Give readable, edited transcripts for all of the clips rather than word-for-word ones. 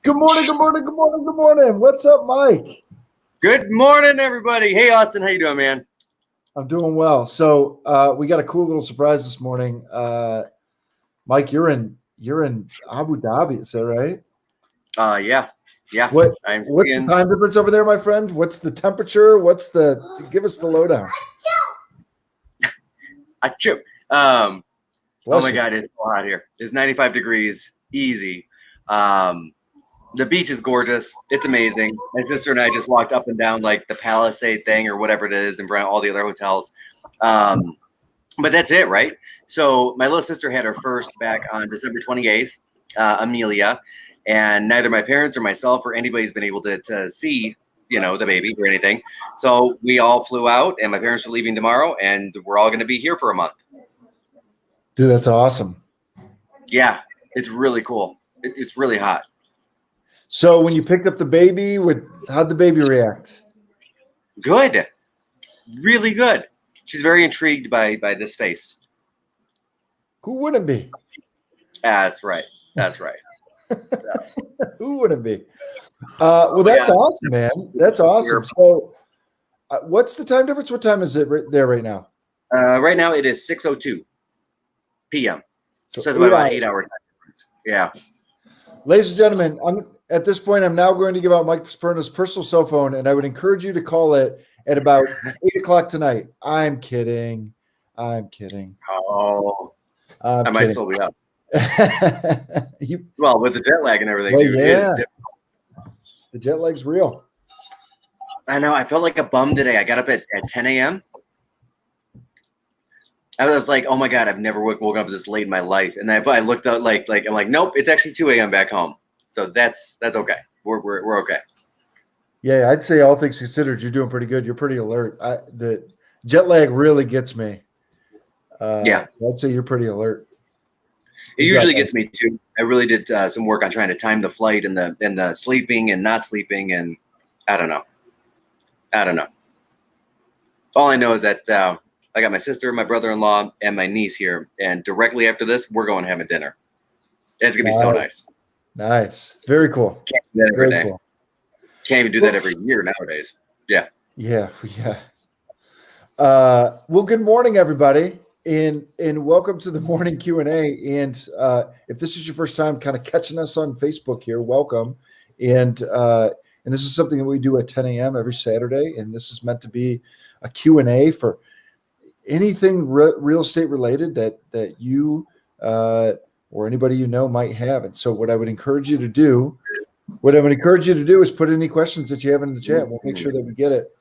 Good morning, good morning, good morning, good morning. What's up, Mike? Good morning, everybody. Hey, Austin, how you doing, man? I'm doing well. So we got a cool little surprise this morning. Mike, you're in Abu Dhabi, is that right? Yeah. What's the time difference over there, my friend? What's the temperature? Give us the lowdown. Achoo. Oh my God, it's so hot here. It's 95 degrees, easy. The beach is gorgeous. It's amazing. My sister and I just walked up and down like the Palisade thing or whatever it is in front of all the other hotels. But that's it, right? So my little sister had her first back on December 28th, Amelia, and neither my parents or myself or anybody's been able to see, the baby or anything. So we all flew out, and my parents are leaving tomorrow, and we're all going to be here for a month. Dude, that's awesome. Yeah, it's really cool. It's really hot. So when you picked up the baby, how'd the baby react? Good. Really good. She's very intrigued by this face. Who wouldn't be? That's right. Yeah. Who wouldn't be? Well, that's awesome, man. That's awesome. So what's the time difference? What time is it there right now? Right now it is 6:02 p.m. So it's about 8 hours. Yeah. Ladies and gentlemen, at this point, I'm now going to give out Mike Perna's personal cell phone, and I would encourage you to call it at about 8 o'clock tonight. I'm kidding. Oh, I might still be up. Well, with the jet lag and everything, dude, yeah. The jet lag's real. I know. I felt like a bum today. I got up at 10 a.m. I was like, oh my God, I've never woken up this late in my life. And I looked out like I'm like, nope, it's actually 2 a.m. back home. So that's okay. We're okay. Yeah, I'd say all things considered, you're doing pretty good. You're pretty alert. The jet lag really gets me. Yeah, I'd say you're pretty alert. It usually gets me too. I really did some work on trying to time the flight and the sleeping and not sleeping, and I don't know. All I know is that I got my sister, my brother-in-law, and my niece here, and directly after this, we're going to have a dinner. It's gonna be so nice. Nice, very cool. Can't do that every day. Cool. Can't even do that every year nowadays. Yeah. Well, good morning, everybody, and welcome to the morning Q&A. And if this is your first time kind of catching us on Facebook here, welcome. And this is something that we do at 10 a.m. every Saturday, and this is meant to be a Q&A for anything real estate related that you or anybody you know might have. And so what I would encourage you to do is put any questions that you have in the chat. We'll make sure that we get it.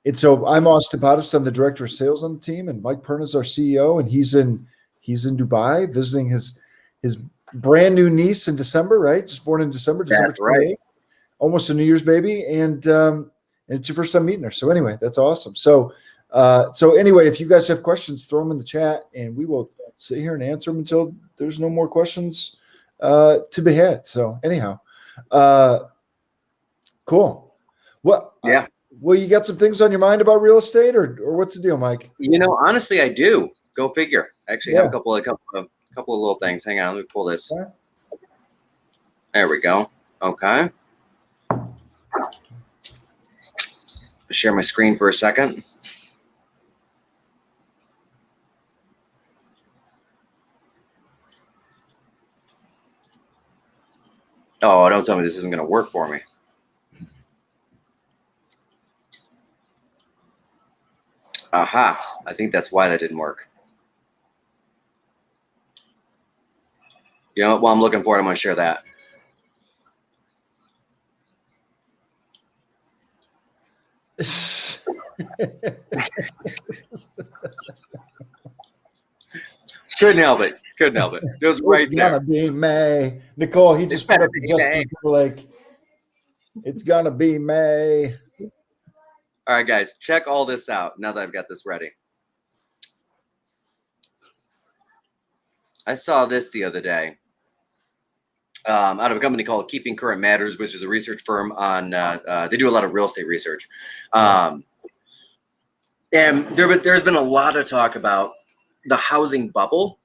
And so I'm Austin Pothast. I'm the director of sales on the team, and Mike Perna is our CEO, and he's in Dubai visiting his brand new niece in December, right? Just born in December 28th. Right. Almost a New Year's baby, and it's your first time meeting her. So anyway, that's awesome. So anyway, if you guys have questions, throw them in the chat, and we will sit here and answer them until there's no more questions to be had. So anyhow, cool. Well, yeah. Well, you got some things on your mind about real estate, or what's the deal, Mike? Honestly, I do. Go figure. Actually, have a couple of little things. Hang on, let me pull this. Okay. There we go. Okay. Share my screen for a second. Oh, don't tell me this isn't going to work for me. Aha. I think that's why that didn't work. While I'm looking for it, I'm going to share that. Couldn't help it. It was right there. It's gonna be May. Nicole, he just put up the Justin Timberlake. It's gonna be May. All right, guys, check all this out now that I've got this ready. I saw this the other day. Out of a company called Keeping Current Matters, which is a research firm on, they do a lot of real estate research. And there's been a lot of talk about the housing bubble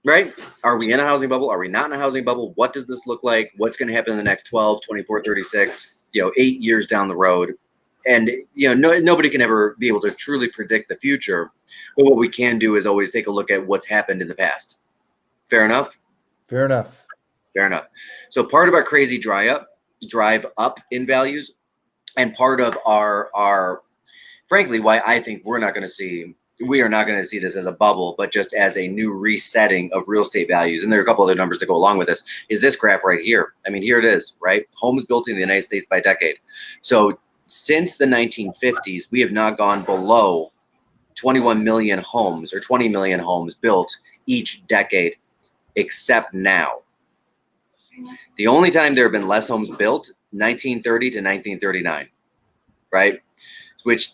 right? Are we in a housing bubble? Are we not in a housing bubble? What does this look like? What's going to happen in the next 12, 24, 36, 8 years down the road? And, nobody can ever be able to truly predict the future. But what we can do is always take a look at what's happened in the past. Fair enough? Fair enough. Fair enough. So part of our crazy drive up in values, and part of our frankly, why I think we are not going to see this as a bubble, but just as a new resetting of real estate values. And there are a couple other numbers that go along with this, is this graph right here. I mean, here it is, right? Homes built in the United States by decade. So since the 1950s, we have not gone below 21 million homes or 20 million homes built each decade, except now. The only time there have been less homes built, 1930 to 1939, right?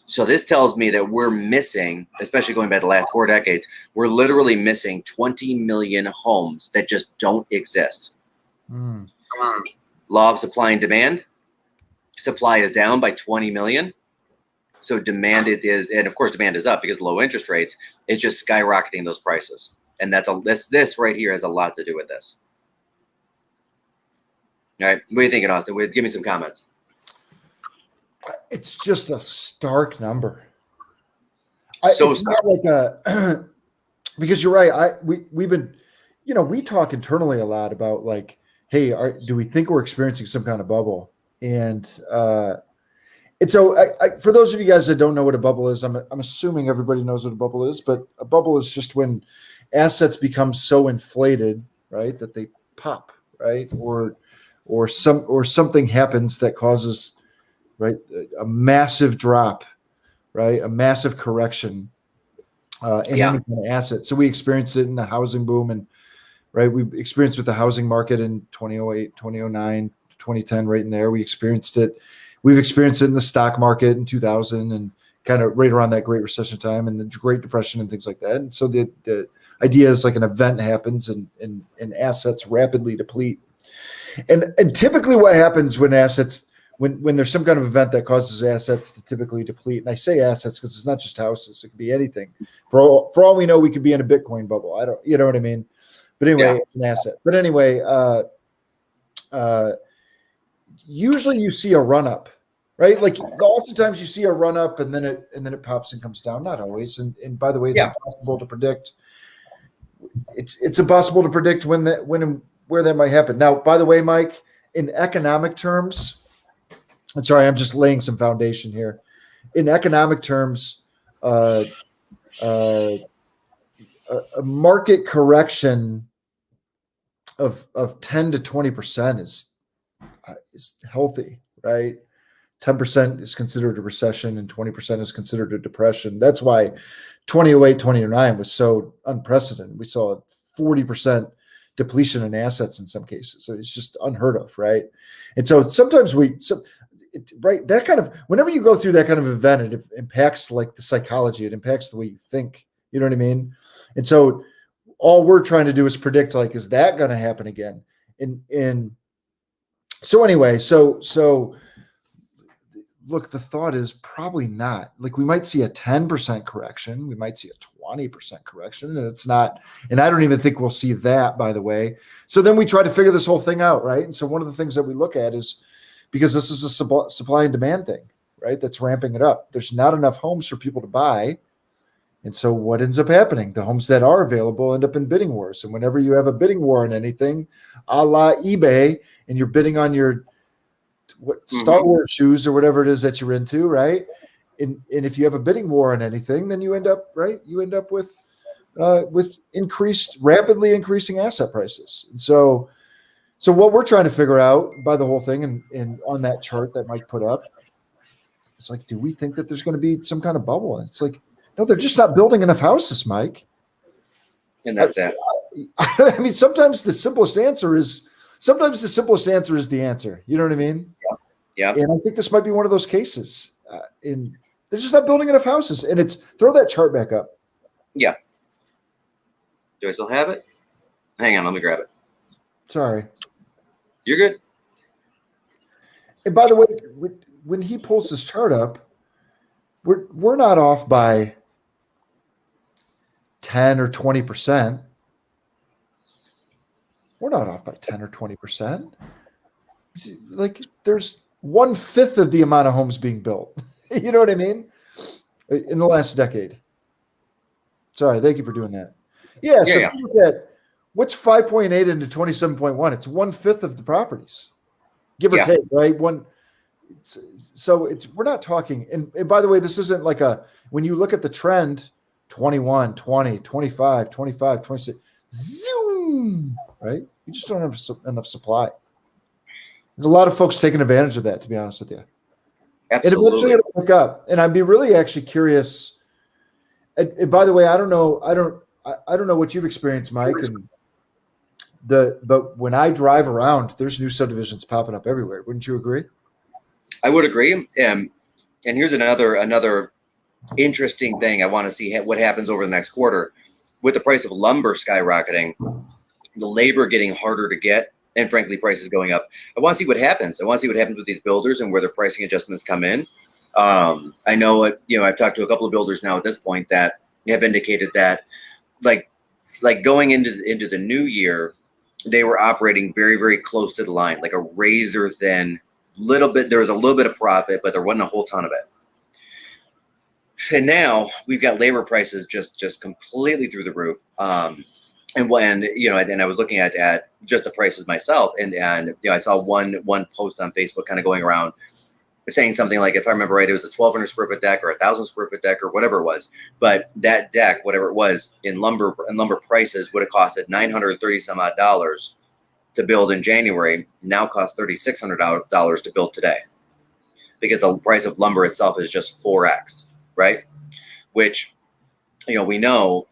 So this tells me that we're missing, especially going back the last 4 decades, we're literally missing 20 million homes that just don't exist. Law of supply and demand. Supply is down by 20 million. So demand and of course demand is up because low interest rates. It's just skyrocketing those prices. And this right here has a lot to do with this. All right, what are you thinking, Austin? Give me some comments. It's just a stark number. So it's stark. Not like because you're right. We've been, we talk internally a lot about like, hey, do we think we're experiencing some kind of bubble? And so for those of you guys that don't know what a bubble is, I'm assuming everybody knows what a bubble is, but a bubble is just when assets become so inflated, right, that they pop, right, or something happens that causes, right, a massive drop, right, a massive correction in any kind of asset. So we experienced it in the housing boom, and right, we experienced with the housing market in 2008, 2009, 2010, right in there. We've experienced it in the stock market in 2000 and kind of right around that Great Recession time and the Great Depression and things like that. And so the idea is like an event happens and assets rapidly deplete. And typically what happens when there's some kind of event that causes assets to typically deplete, and I say assets because it's not just houses, it could be anything. For all we know, we could be in a Bitcoin bubble. You know what I mean? But anyway, It's an asset. But anyway, usually you see a run up, right? Like oftentimes you see a run up and then it pops and comes down. Not always. And by the way, it's impossible to predict. It's impossible to predict when and where that might happen. Now, by the way, Mike, in economic terms, I'm sorry, I'm just laying some foundation here. In economic terms, a market correction of 10 to 20% is healthy, right? 10% is considered a recession and 20% is considered a depression. That's why 2008, 2009 was so unprecedented. We saw a 40% depletion in assets in some cases. So it's just unheard of, right? And so sometimes that kind of, whenever you go through that kind of event, it impacts like the psychology, it impacts the way you think, you know what I mean? And so all we're trying to do is predict, like, is that going to happen again? And so anyway, so look, the thought is probably not. Like we might see a 10% correction, we might see a 20% correction, and it's not, and I don't even think we'll see that, by the way. So then we try to figure this whole thing out, right? And so one of the things that we look at is, because this is a supply and demand thing, right? That's ramping it up. There's not enough homes for people to buy. And so what ends up happening? The homes that are available end up in bidding wars. And whenever you have a bidding war on anything, a la eBay, and you're bidding on your Star Wars shoes or whatever it is that you're into, right? And if you have a bidding war on anything, then you end up, right? You end up with rapidly increasing asset prices. And so what we're trying to figure out by the whole thing, and on that chart that Mike put up, it's like, do we think that there's going to be some kind of bubble? And it's like, no, they're just not building enough houses, Mike. And that's it. I mean, sometimes the simplest answer is the answer. You know what I mean? Yeah. And I think this might be one of those cases. And they're just not building enough houses. And throw that chart back up. Yeah. Do I still have it? Hang on, let me grab it. Sorry. You're good. And by the way, when he pulls this chart up, we're not off by 10 or 20%. We're not off by 10 or 20%. Like there's 1/5 of the amount of homes being built. You know what I mean? In the last decade. Sorry, thank you for doing that. Yeah, so if you look at what's 5.8 into 27.1, it's 1/5 of the properties, give or take, right? So we're not talking, and by the way, this isn't like when you look at the trend, 21, 20, 25, 25, 26, zoom, right? You just don't have enough supply. There's a lot of folks taking advantage of that, to be honest with you. Absolutely. And eventually it'll pick up. And I'd be really actually curious. And by the way, I don't know what you've experienced, Mike. But when I drive around, there's new subdivisions popping up everywhere. Wouldn't you agree? I would agree. And here's another interesting thing I want to see what happens over the next quarter. With the price of lumber skyrocketing, the labor getting harder to get, and frankly, prices going up. I want to see what happens. I want to see what happens with these builders and where their pricing adjustments come in. I know, I've talked to a couple of builders now at this point that have indicated that, like going into the new year, they were operating very, very close to the line, like a razor thin. There was a little bit of profit, but there wasn't a whole ton of it. And now we've got labor prices just completely through the roof. And when, and I was looking at just the prices myself, and I saw one post on Facebook kind of going around saying something like, if I remember right, it was a 1,200 square foot deck or 1,000 square foot deck or whatever it was. But that deck, whatever it was, in lumber prices would have costed $930 some odd to build in January. Now costs $3,600 to build today, because the price of lumber itself is just 4x, right? Which, we know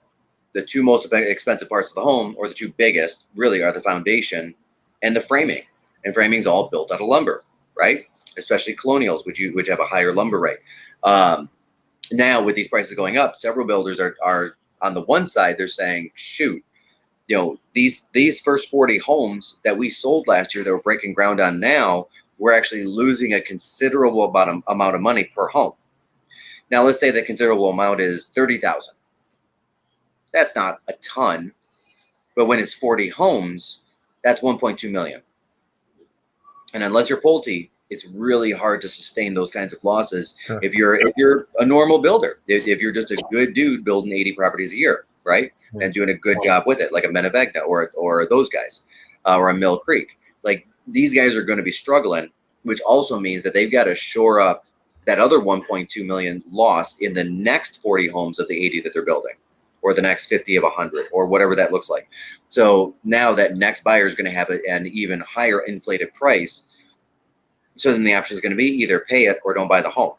the two most expensive parts of the home, or the two biggest, really are the foundation and the framing. And framing is all built out of lumber, right? Especially colonials, which have a higher lumber rate. Now with these prices going up, several builders are on the one side, they're saying, shoot, these first 40 homes that we sold last year that we're breaking ground on now, we're actually losing a considerable amount of money per home. Now let's say the considerable amount is $30,000. That's not a ton, but when it's 40 homes, that's 1.2 million. And unless you're Pulte, it's really hard to sustain those kinds of losses. Sure. If you're a normal builder, if you're just a good dude building 80 properties a year, right, and doing a good job with it, like a Menavegna or those guys, or a Mill Creek, like these guys are going to be struggling, which also means that they've got to shore up that other 1.2 million loss in the next 40 homes of the 80 that they're building, or the next 50 of 100, or whatever that looks like. So now that next buyer is going to have an even higher inflated price. So then the option is going to be either pay it or don't buy the home.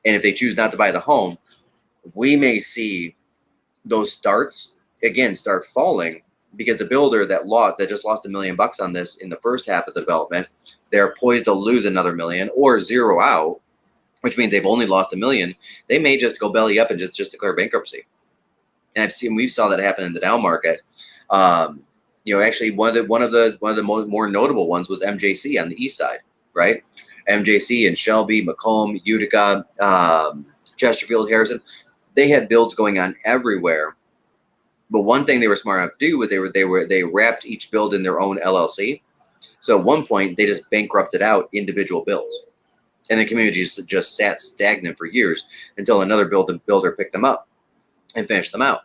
And if they choose not to buy the home, we may see those starts again start falling, because the builder that just lost $1 million on this in the first half of the development, they're poised to lose another $1 million or zero out, which means they've only lost $1 million. They may just go belly up and just declare bankruptcy. And we saw that happen in the Dow market. Actually one of the more notable ones was MJC on the east side, right? MJC and Shelby, Macomb, Utica, Chesterfield, Harrison, they had builds going on everywhere. But one thing they were smart enough to do was they wrapped each build in their own LLC. So at one point they just bankrupted out individual builds, and the community just sat stagnant for years until another builder picked them up and finished them out.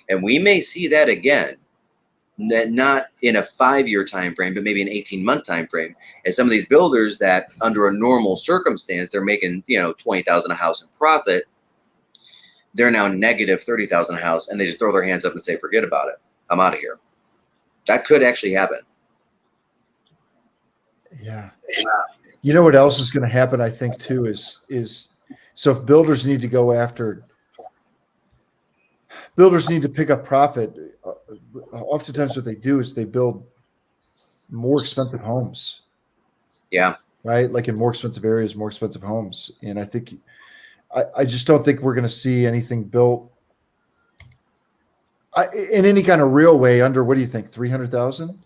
And we may see that again, not in a 5-year time frame, but maybe an 18-month time frame. And some of these builders that under a normal circumstance, they're making $20,000 a house in profit, they're now negative $30,000 a house, and they just throw their hands up and say, forget about it, I'm out of here. That could actually happen. Yeah. You know what else is going to happen, I think, too, is so if builders need to pick up profit, oftentimes what they do is they build more expensive homes. Yeah. Right? Like in more expensive areas, more expensive homes. And I think I just don't think we're going to see anything built in any kind of real way under, what do you think, 300,000?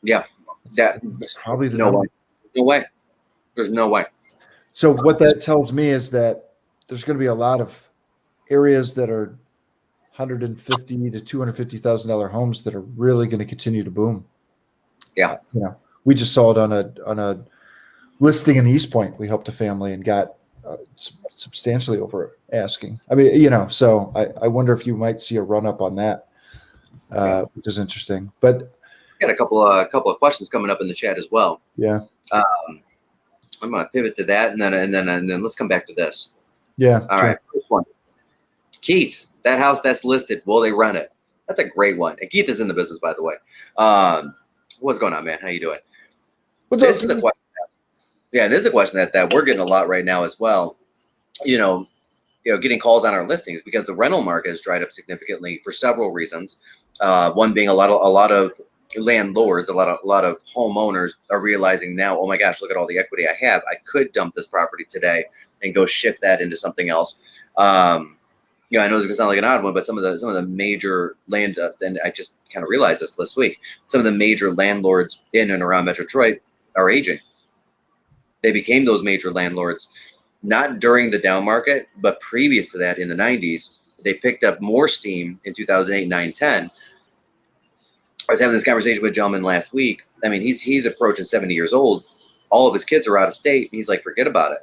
Yeah. That's probably the no way. No way. There's no way. So what that tells me is that there's going to be a lot of areas that are $150,000 to $250,000 homes that are really going to continue to boom. Yeah. We just saw it on a listing in East Point. We helped a family and got substantially over asking. I mean, so I wonder if you might see a run up on that, which is interesting. But got a couple of questions coming up in the chat as well. Yeah. I'm going to pivot to that, and then let's come back to this. Yeah. All right. First one. Keith, that house that's listed, will they rent it? That's a great one. And Keith is in the business, by the way. What's going on, man? How you doing? What's up? This is a question. This is a question that we're getting a lot right now as well. Getting calls on our listings because the rental market has dried up significantly for several reasons. One being a lot of landlords, a lot of homeowners are realizing now, oh my gosh, look at all the equity I have. I could dump this property today and go shift that into something else. I know it's gonna sound like an odd one, but some of the major land, and I just kind of realized this week, some of the major landlords in and around Metro Detroit are aging. They became those major landlords not during the down market, but previous to that in the 90s. They picked up more steam in 2008, 9, 10. I was having this conversation with a gentleman last week. I mean, he's approaching 70 years old. All of his kids are out of state. He's like, forget about it.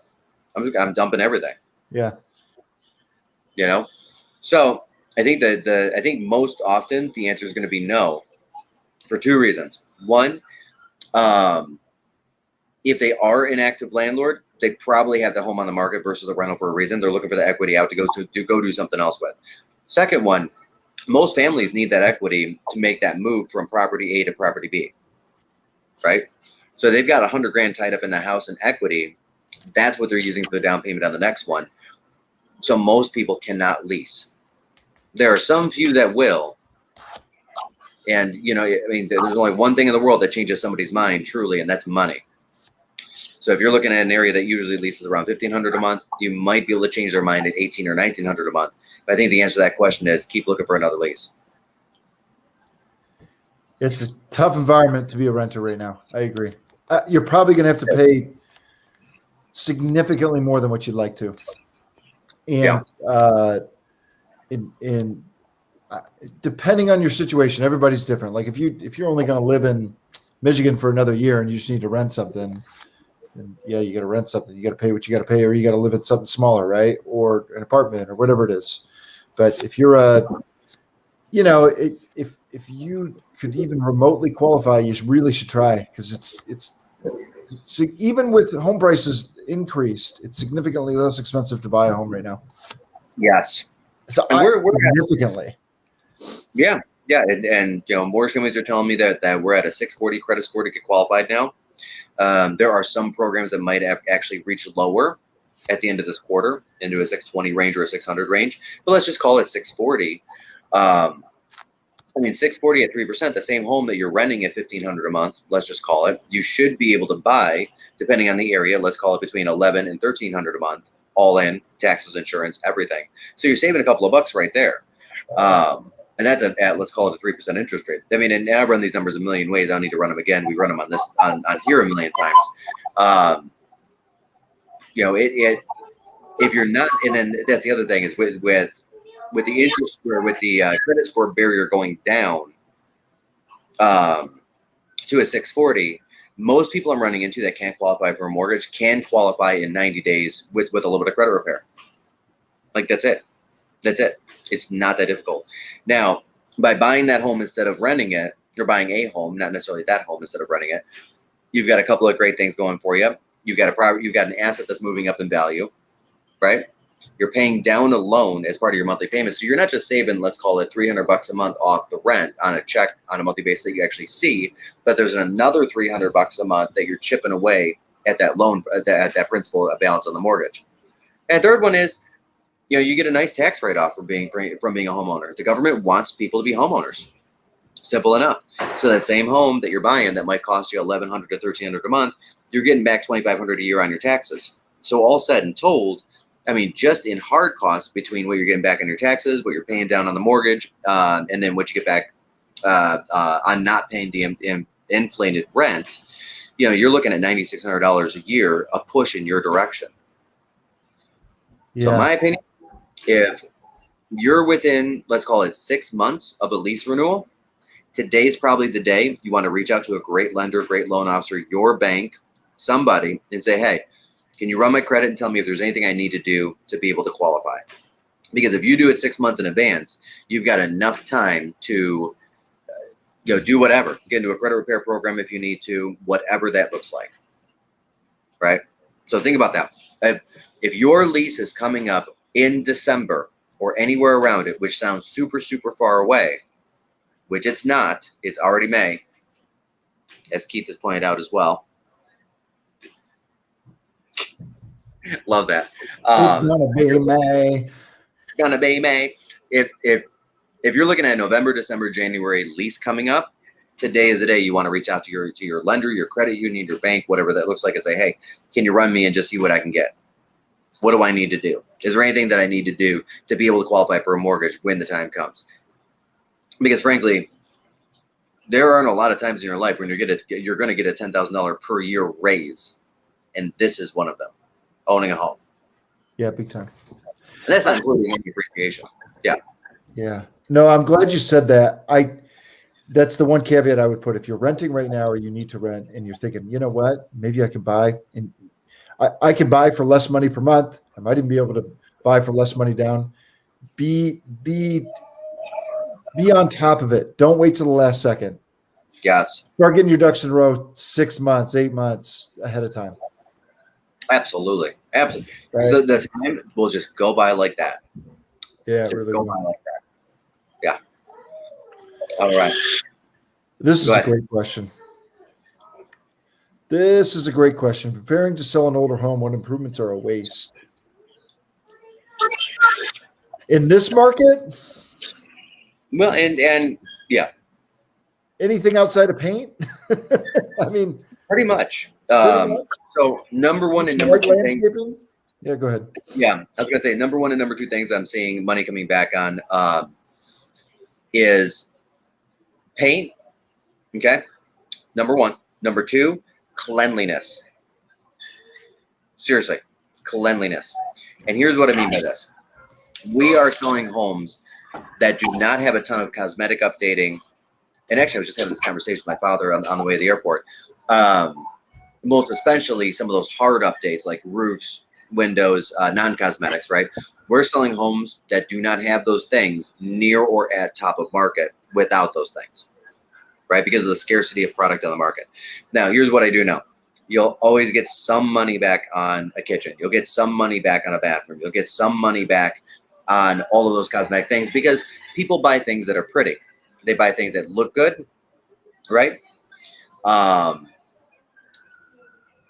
I'm dumping everything. Yeah. So I think most often the answer is going to be no, for two reasons. One, if they are an active landlord, they probably have the home on the market versus a rental for a reason. They're looking for the equity out to go do something else with. Second one, most families need that equity to make that move from property A to property B, right? So they've got $100,000 tied up in the house in equity. That's what they're using for the down payment on the next one. So most people cannot lease. There are some few that will. And, there's only one thing in the world that changes somebody's mind truly, and that's money. So if you're looking at an area that usually leases around $1,500 a month, you might be able to change their mind at $1,800 or $1,900 a month. But I think the answer to that question is keep looking for another lease. It's a tough environment to be a renter right now. I agree. You're probably going to have to pay significantly more than what you'd like to. And depending on your situation, everybody's different. Like if you're only going to live in Michigan for another year and you just need to rent something, then you got to rent something. You got to pay what you got to pay, or you got to live in something smaller, right? Or an apartment or whatever it is. But if you're if you could even remotely qualify, you really should try, because it's even with home prices increased, it's significantly less expensive to buy a home right now. Yes. So we're significantly. Yeah. Yeah. And mortgage companies are telling me that we're at a 640 credit score to get qualified now. There are some programs that might have actually reach lower at the end of this quarter into a 620 range or a 600 range, but let's just call it 640. 640 at 3%, the same home that you're renting at $1,500 a month, let's just call it, you should be able to buy, depending on the area, let's call it between $1,100 and $1,300 a month, all in, taxes, insurance, everything. So you're saving a couple of bucks right there. And that's at let's call it a 3% interest rate. And I've run these numbers a million ways. I don't need to run them again. We run them on here a million times. If you're not, and then that's the other thing is with the interest score, with the credit score barrier going down to a 640, most people I'm running into that can't qualify for a mortgage can qualify in 90 days with a little bit of credit repair. Like that's it. It's not that difficult. Now, by buying that home instead of renting it, you're buying a home, not necessarily that home instead of renting it. You've got a couple of great things going for you. You've got an asset that's moving up in value, right? You're paying down a loan as part of your monthly payment. So you're not just saving, let's call it $300 a month off the rent on a check on a monthly basis that you actually see, but there's another $300 a month that you're chipping away at that loan, at that principal balance on the mortgage. And third one is, you get a nice tax write-off from being a homeowner. The government wants people to be homeowners. Simple enough. So that same home that you're buying that might cost you $1,100 to $1,300 a month, you're getting back $2,500 a year on your taxes. So all said and told, just in hard costs between what you're getting back on your taxes, what you're paying down on the mortgage, and then what you get back on not paying the inflated rent, you're looking at $9,600 a year, a push in your direction. Yeah. So in my opinion, if you're within, let's call it 6 months of a lease renewal, today's probably the day you want to reach out to a great lender, great loan officer, your bank, somebody, and say, hey, can you run my credit and tell me if there's anything I need to do to be able to qualify? Because if you do it 6 months in advance, you've got enough time to do whatever, get into a credit repair program if you need to, whatever that looks like, right? So think about that. If your lease is coming up in December or anywhere around it, which sounds super, super far away, which it's not, it's already May, as Keith has pointed out as well. Love that. It's gonna be May. It's gonna be May. If you're looking at November, December, January lease coming up, today is the day you want to reach out to your lender, your credit union, your bank, whatever that looks like, and say, hey, can you run me and just see what I can get? What do I need to do? Is there anything that I need to do to be able to qualify for a mortgage when the time comes? Because frankly, there aren't a lot of times in your life when you're going to get a $10,000 per year raise, and this is one of them. Owning a home. Yeah, big time. And that's not including any appreciation. Yeah. Yeah. No, I'm glad you said that. That's the one caveat I would put. If you're renting right now or you need to rent and you're thinking, you know what, maybe I can buy, and I can buy for less money per month. I might even be able to buy for less money down. Be on top of it. Don't wait till the last second. Yes. Start getting your ducks in a row 6 months, 8 months ahead of time. Absolutely. Absolutely. Right. So the time will just go by like that. Yeah, just really go by like that. Yeah. All right. This is a great question. This is a great question. Preparing to sell an older home, what improvements are a waste? In this market? Well, and yeah. Anything outside of paint? I mean, pretty much. So number one and number two things. Yeah, go ahead. Yeah, I was gonna say number one and number two things I'm seeing money coming back on is paint. Okay, number one. Number two, cleanliness. Seriously, cleanliness. And here's what I mean by this: we are selling homes that do not have a ton of cosmetic updating. And actually, I was just having this conversation with my father on the way to the airport. Most especially some of those hard updates like roofs, windows, non-cosmetics, right? We're selling homes that do not have those things near or at top of market without those things, right? Because of the scarcity of product on the market. Now, here's what I do know. You'll always get some money back on a kitchen. You'll get some money back on a bathroom. You'll get some money back on all of those cosmetic things because people buy things that are pretty. They buy things that look good, right?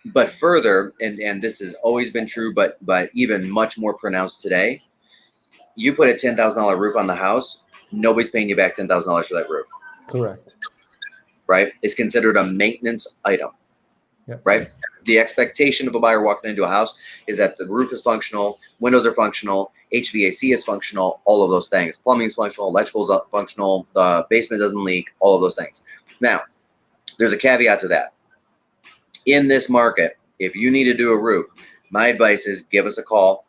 But further, and this has always been true, but even much more pronounced today, you put a $10,000 roof on the house, nobody's paying you back $10,000 for that roof. Correct. Right? It's considered a maintenance item. Yep. Right? The expectation of a buyer walking into a house is that the roof is functional, windows are functional, HVAC is functional, all of those things. Plumbing is functional, electrical is functional, the basement doesn't leak, all of those things. Now, there's a caveat to that. In this market, if you need to do a roof, my advice is give us a call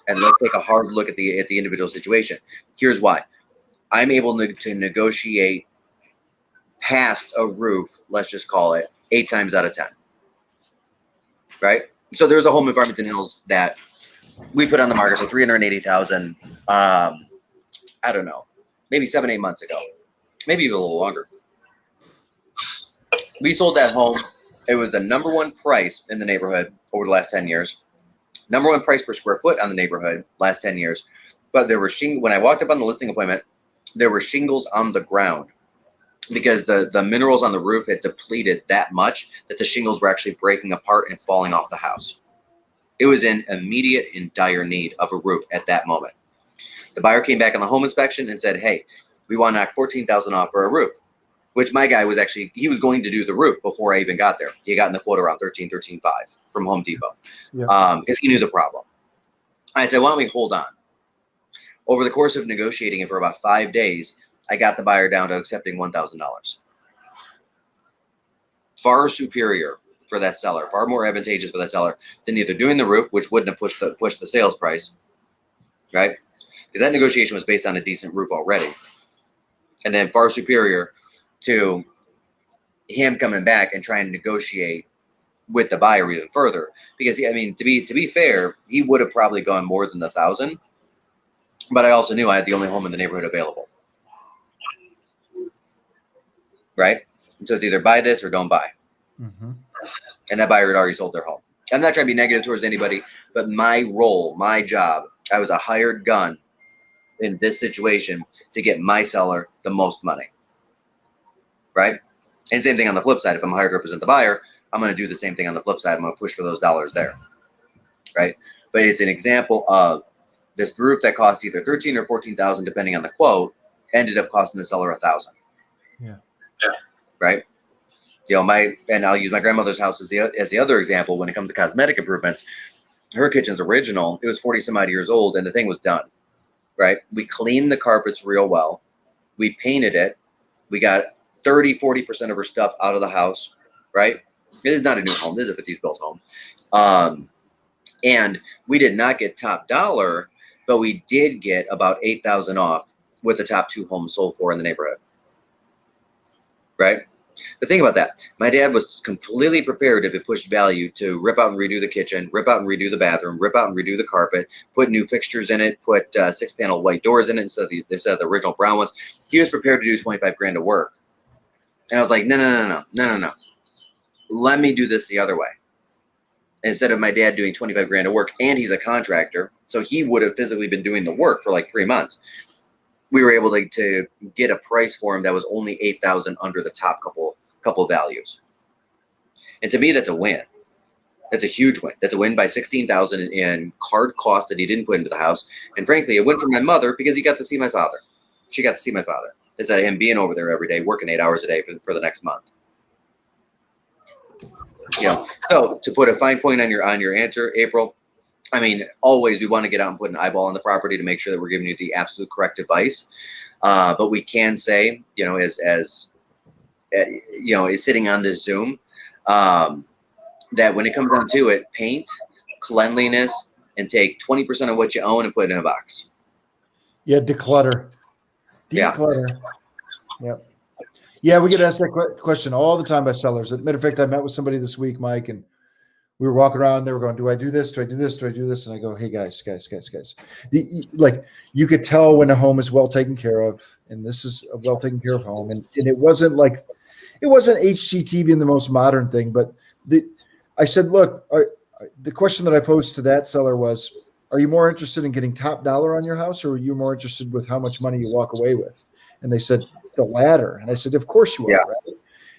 and let's take a hard look at the individual situation. Here's why. I'm able to negotiate past a roof, let's just call it, 8 times out of 10. Right? So there's a home in Farmington Hills that we put on the market for $380,000. I don't know, maybe 7-8 months ago, maybe even a little longer. We sold that home. It was the number one price in the neighborhood over the last 10 years. Number one price per square foot on the neighborhood last 10 years. But there were when I walked up on the listing appointment, there were shingles on the ground because the minerals on the roof had depleted that much that the shingles were actually breaking apart and falling off the house. It was in immediate and dire need of a roof at that moment. The buyer came back on the home inspection and said, hey, we want to knock $14,000 off for a roof, which my guy was actually, he was going to do the roof before I even got there. He got in the quote around $13,500 from Home Depot because he knew the problem. I said, why don't we hold on? Over the course of negotiating it for about 5 days, I got the buyer down to accepting $1,000. Far superior for that seller, far more advantageous for that seller than either doing the roof, which wouldn't have pushed the sales price, right? because that negotiation was based on a decent roof already. And then far superior to him coming back and trying to negotiate with the buyer even further. Because, I mean, to be fair, he would have probably gone more than the 1,000. But I also knew I had the only home in the neighborhood available. Right? So it's either buy this or don't buy. Mm-hmm. And that buyer had already sold their home. I'm not trying to be negative towards anybody, but my role, my job, I was a hired gun in this situation to get my seller the most money. Right? And same thing on the flip side. If I'm hired to represent the buyer, I'm going to do the same thing on the flip side. I'm going to push for those dollars there. Right? But it's an example of this roof that costs either $13,000 or $14,000, depending on the quote, ended up costing the seller $1,000. Yeah. Right? You know, and I'll use my grandmother's house as the other example when it comes to cosmetic improvements. Her kitchen's original. It was 40 some odd years old, and the thing was done. Right? We cleaned the carpets real well. We painted it. We got 30-40% of her stuff out of the house. Right? It is not a new home. This is a 50s built home. And we did not get top dollar, but we did get about $8,000 off with the top 2 homes sold for in the neighborhood. Right? But think about that. My dad was completely prepared if it pushed value to rip out and redo the kitchen, rip out and redo the bathroom, rip out and redo the carpet, put new fixtures in it, put 6-panel white doors in it instead of the original brown ones. He was prepared to do $25,000 of work. And I was like, no. Let me do this the other way. Instead of my dad doing $25,000 of work, and he's a contractor, so he would have physically been doing the work for like 3 months. We were able to get a price for him that was only $8,000 under the top couple values. And to me, that's a win. That's a huge win. That's a win by $16,000 in hard cost that he didn't put into the house. And frankly, a win for my mother because he got to see my father. She got to see my father instead of him being over there every day, working 8 hours a day for the next month. You know, so to put a fine point on your answer, April, I mean, always we want to get out and put an eyeball on the property to make sure that we're giving you the absolute correct advice. But we can say, you know, as you know, is sitting on this Zoom, that when it comes down to it, paint, cleanliness, and take 20% of what you own and put it in a box. Yeah, declutter. Yep. Yeah, we get asked that question all the time by sellers. As a matter of fact, I met with somebody this week, Mike, and we were walking around. They were going, "Do I do this? Do I do this? Do I do this?" And I go, "Hey, guys. Like, you could tell when a home is well taken care of, and this is a well taken care of home. And it wasn't HGTV in the most modern thing, but I said, look, the question that I posed to that seller was, are you more interested in getting top dollar on your house, or are you more interested with how much money you walk away with?" And they said, the latter. And I said, of course you are. Yeah. Right?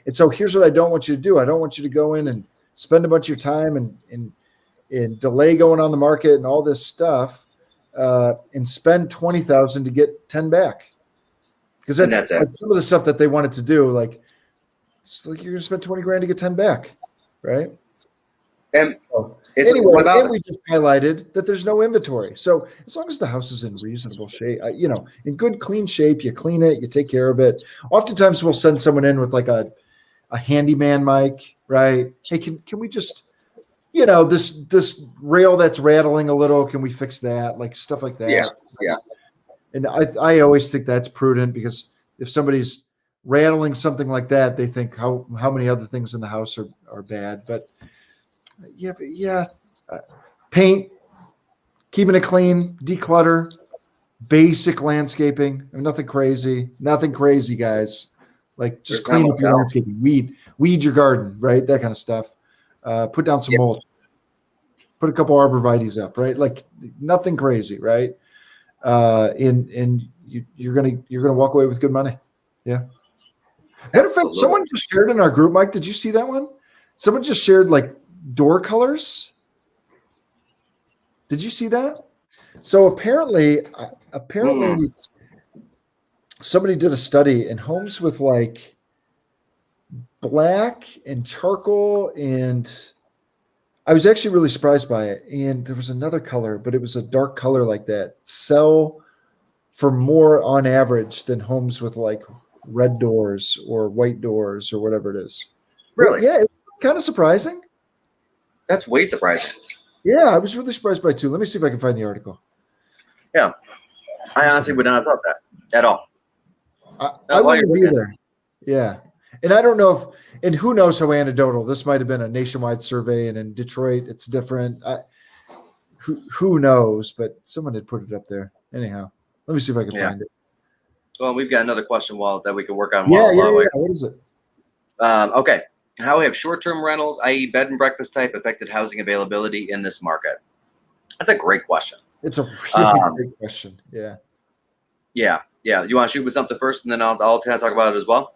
And so here's what I don't want you to do. I don't want you to go in and spend a bunch of your time and delay going on the market and all this stuff, and spend 20,000 to get 10 back. Because that's like some of the stuff that they wanted to do. Like, it's like you're going to spend 20 grand to get 10 back. Right. And anyway, and we just highlighted that there's no inventory. So as long as the house is in reasonable shape, in good, clean shape, you clean it, you take care of it. Oftentimes we'll send someone in with like a handyman mic, right? Hey, can we just, this rail that's rattling a little, can we fix that? Like stuff like that. Yeah. And I always think that's prudent, because if somebody's rattling something like that, they think how many other things in the house are bad. But paint, keeping it clean, declutter, basic landscaping. I mean, nothing crazy, guys. Like just clean up your landscaping, weed your garden, right? That kind of stuff. Put down some mulch, put a couple arborvitaes up, right? Like nothing crazy, right? And you're gonna walk away with good money. Yeah. Matter of fact, someone just shared in our group, Mike. Did you see that one? Someone just shared like door colors. Did you see that? So apparently somebody did a study in homes with like black and charcoal, and I was actually really surprised by it. And there was another color, but it was a dark color like that, sell for more on average than homes with like red doors or white doors or whatever it is. Really? Yeah, it's kind of surprising. That's way surprising. Yeah, I was really surprised by it too. Let me see if I can find the article. Yeah. I honestly would not have thought that at all. I wouldn't either. Yeah. And I don't know and who knows how anecdotal, this might have been a nationwide survey, and in Detroit, it's different. Who knows, but someone had put it up there. Anyhow, let me see if I can find it. Well, we've got another question that we can work on. Yeah. What is it? Okay. How have short-term rentals, i.e. bed and breakfast type, affected housing availability in this market? That's a great question. It's a really great question. Yeah. Yeah. You want to shoot with something first, and then I'll kind of talk about it as well?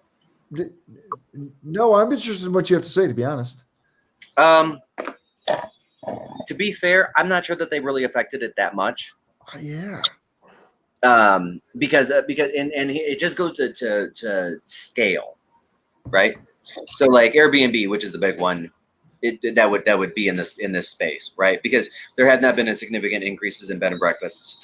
No, I'm interested in what you have to say, to be honest. To be fair, I'm not sure that they really affected it that much. Yeah. Because it just goes to scale, right? So like Airbnb, which is the big one, that would be in this space, right? Because there have not been a significant increases in bed and breakfasts.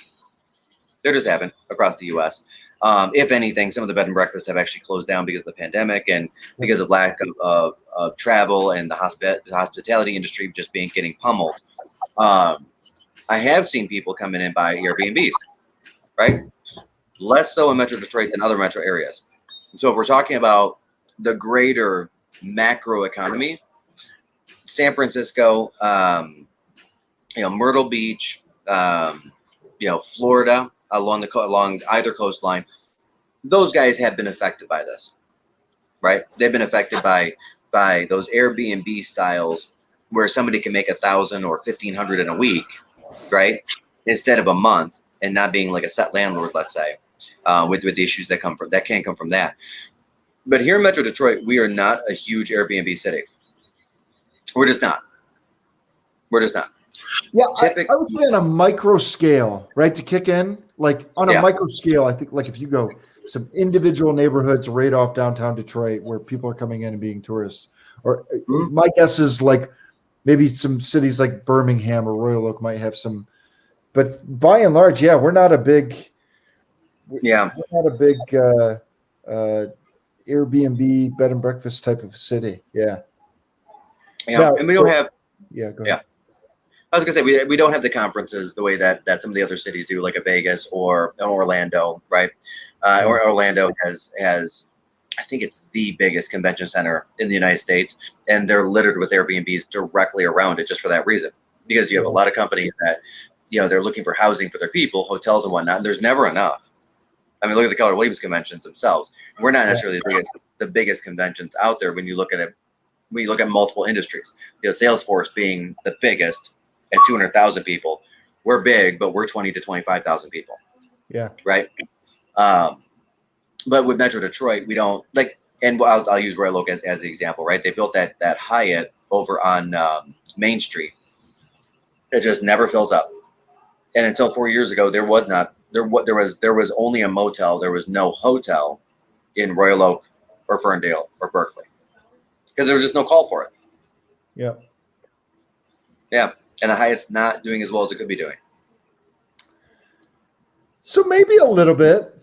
There just haven't across the U.S. If anything, some of the bed and breakfasts have actually closed down because of the pandemic and because of lack of travel and the hospitality industry just getting pummeled. I have seen people come in and buy Airbnbs, right? Less so in Metro Detroit than other metro areas. So if we're talking about the greater macro economy, San Francisco, Myrtle Beach, Florida, along either coastline, those guys have been affected by this, right? They've been affected by those Airbnb styles where somebody can make $1,000 or $1,500 in a week, right? Instead of a month, and not being like a set landlord, let's say, with the issues that can come from that. But here in Metro Detroit, we are not a huge Airbnb city. We're just not. Yeah, I would say on a micro scale, right? To kick in, like on a micro scale, I think like if you go some individual neighborhoods right off downtown Detroit where people are coming in and being tourists, or my guess is like maybe some cities like Birmingham or Royal Oak might have some, but by and large, we're not a big Airbnb bed and breakfast type of city. Yeah. And we don't have. Yeah. Go ahead. I was gonna say we don't have the conferences the way that some of the other cities do, like a Vegas or an Orlando, right? Orlando has I think it's the biggest convention center in the United States, and they're littered with Airbnbs directly around it just for that reason. Because you have a lot of companies that they're looking for housing for their people, hotels and whatnot. And there's never enough. I mean, look at the Keller Williams conventions themselves. We're not necessarily the biggest conventions out there when you look at it. When you look at multiple industries, Salesforce being the biggest at 200,000 people. We're big, but we're 20 to 25,000 people. Yeah. Right. But with Metro Detroit, we don't like, and I'll use Royal Oak as the example, right? They built that Hyatt over on Main Street. It just never fills up. And until 4 years ago, there was only a motel. There was no hotel in Royal Oak or Ferndale or Berkeley because there was just no call for it. Yeah. Yeah. And the Hyatt's not doing as well as it could be doing. So maybe a little bit.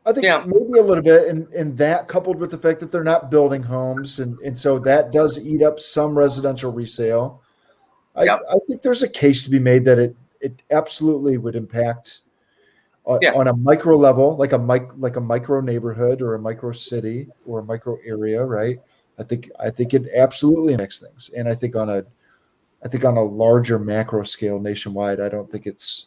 I think maybe a little bit, and that coupled with the fact that they're not building homes, and so that does eat up some residential resale. I think there's a case to be made that it absolutely would impact on a micro level, like a micro neighborhood or a micro city or a micro area, right? I think it absolutely impacts things, and I think on a larger macro scale nationwide, I don't think it's.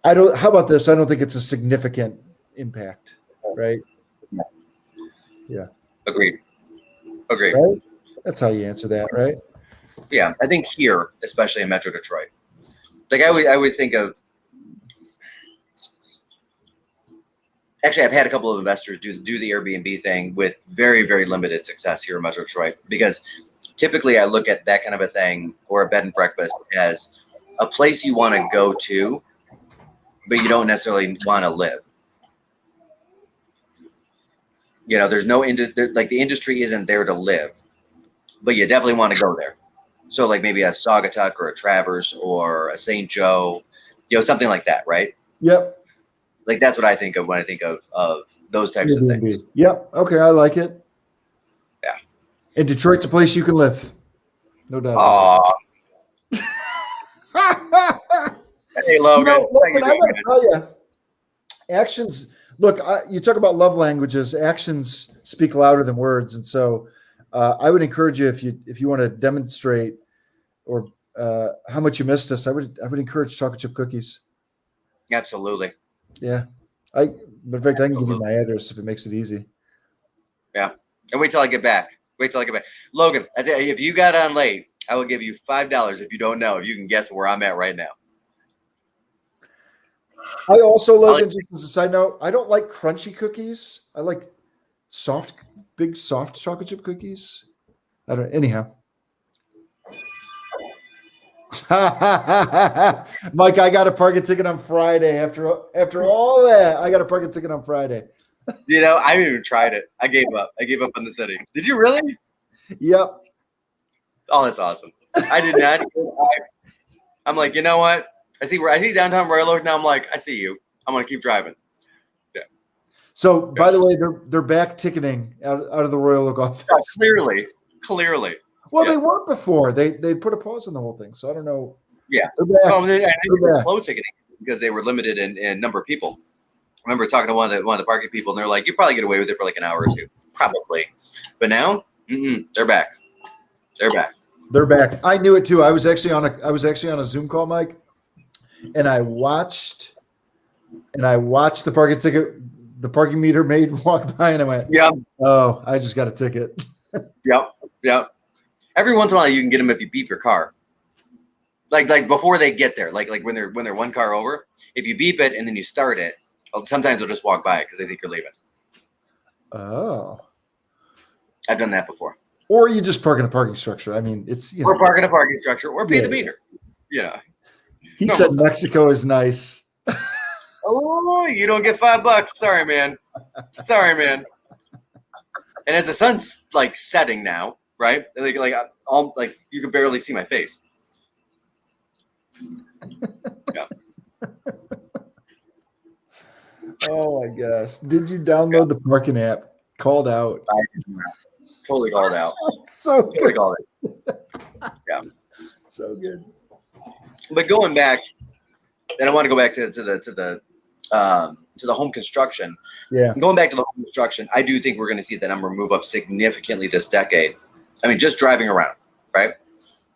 How about this? I don't think it's a significant impact, right? Yeah. Agreed. Right? That's how you answer that, right? Yeah, I think here, especially in Metro Detroit, like I always think of. Actually, I've had a couple of investors do the Airbnb thing with very, very limited success here in Metro Detroit because typically I look at that kind of a thing or a bed and breakfast as a place you want to go to, but you don't necessarily want to live. There's no like the industry isn't there to live, but you definitely want to go there. So like maybe a Saugatuck or a Travers or a St. Joe, something like that, right? Yep. Like that's what I think of when I think of those types of things. Yep. Okay, I like it. Yeah. And Detroit's a place you can live. No doubt. Hey, Logan. Logan, I got to tell you, actions. Look, you talk about love languages. Actions speak louder than words, and so I would encourage you if you want to demonstrate or how much you missed us. I would encourage chocolate chip cookies. Absolutely. Yeah, but in fact, I can give you my address if it makes it easy. Yeah, and wait till I get back. Logan, if you got on late, I will give you $5 if you don't know. If you can guess where I'm at right now. I also, Logan, just as a side note, I don't like crunchy cookies. I like big soft chocolate chip cookies. I don't. Anyhow, Mike, I got a parking ticket on Friday. After all that, I got a parking ticket on Friday. I haven't even tried it. I gave up. I gave up on the city. Did you really? Yep. Oh, that's awesome. I did not. I'm like, you know what? I see downtown Royal Oak now. I'm like, I see you. I'm gonna keep driving. Yeah. So, by the way, they're back ticketing out of the Royal Oak office. Clearly. Well, they weren't before. They put a pause on the whole thing. So I don't know. Yeah. They were slow ticketing because they were limited in number of people. I remember talking to one of the parking people, and they're like, "You probably get away with it for like an hour or two, probably." But now, they're back. They're back. I knew it too. I was actually on a Zoom call, Mike, and I watched the parking meter maid walk by, and I went, "Yeah, oh, I just got a ticket." Yep. Every once in a while, you can get them if you beep your car. Like before they get there, like when they're one car over, if you beep it and then you start it, sometimes they'll just walk by it because they think you're leaving. Oh, I've done that before. Or you just park in a parking structure. I mean, it's or park in a parking structure, or pay the meter. Yeah. He said Mexico is nice. Oh, you don't get $5. Sorry, man. And as the sun's like setting now, right? Like you can barely see my face. Yeah. Oh my gosh! Did you download the parking app? Called out. Totally called out. So totally called it. Yeah. So good. But going back, and I want to go back to the home construction. Yeah. Going back to the home construction, I do think we're going to see that number move up significantly this decade. I mean, just driving around, right?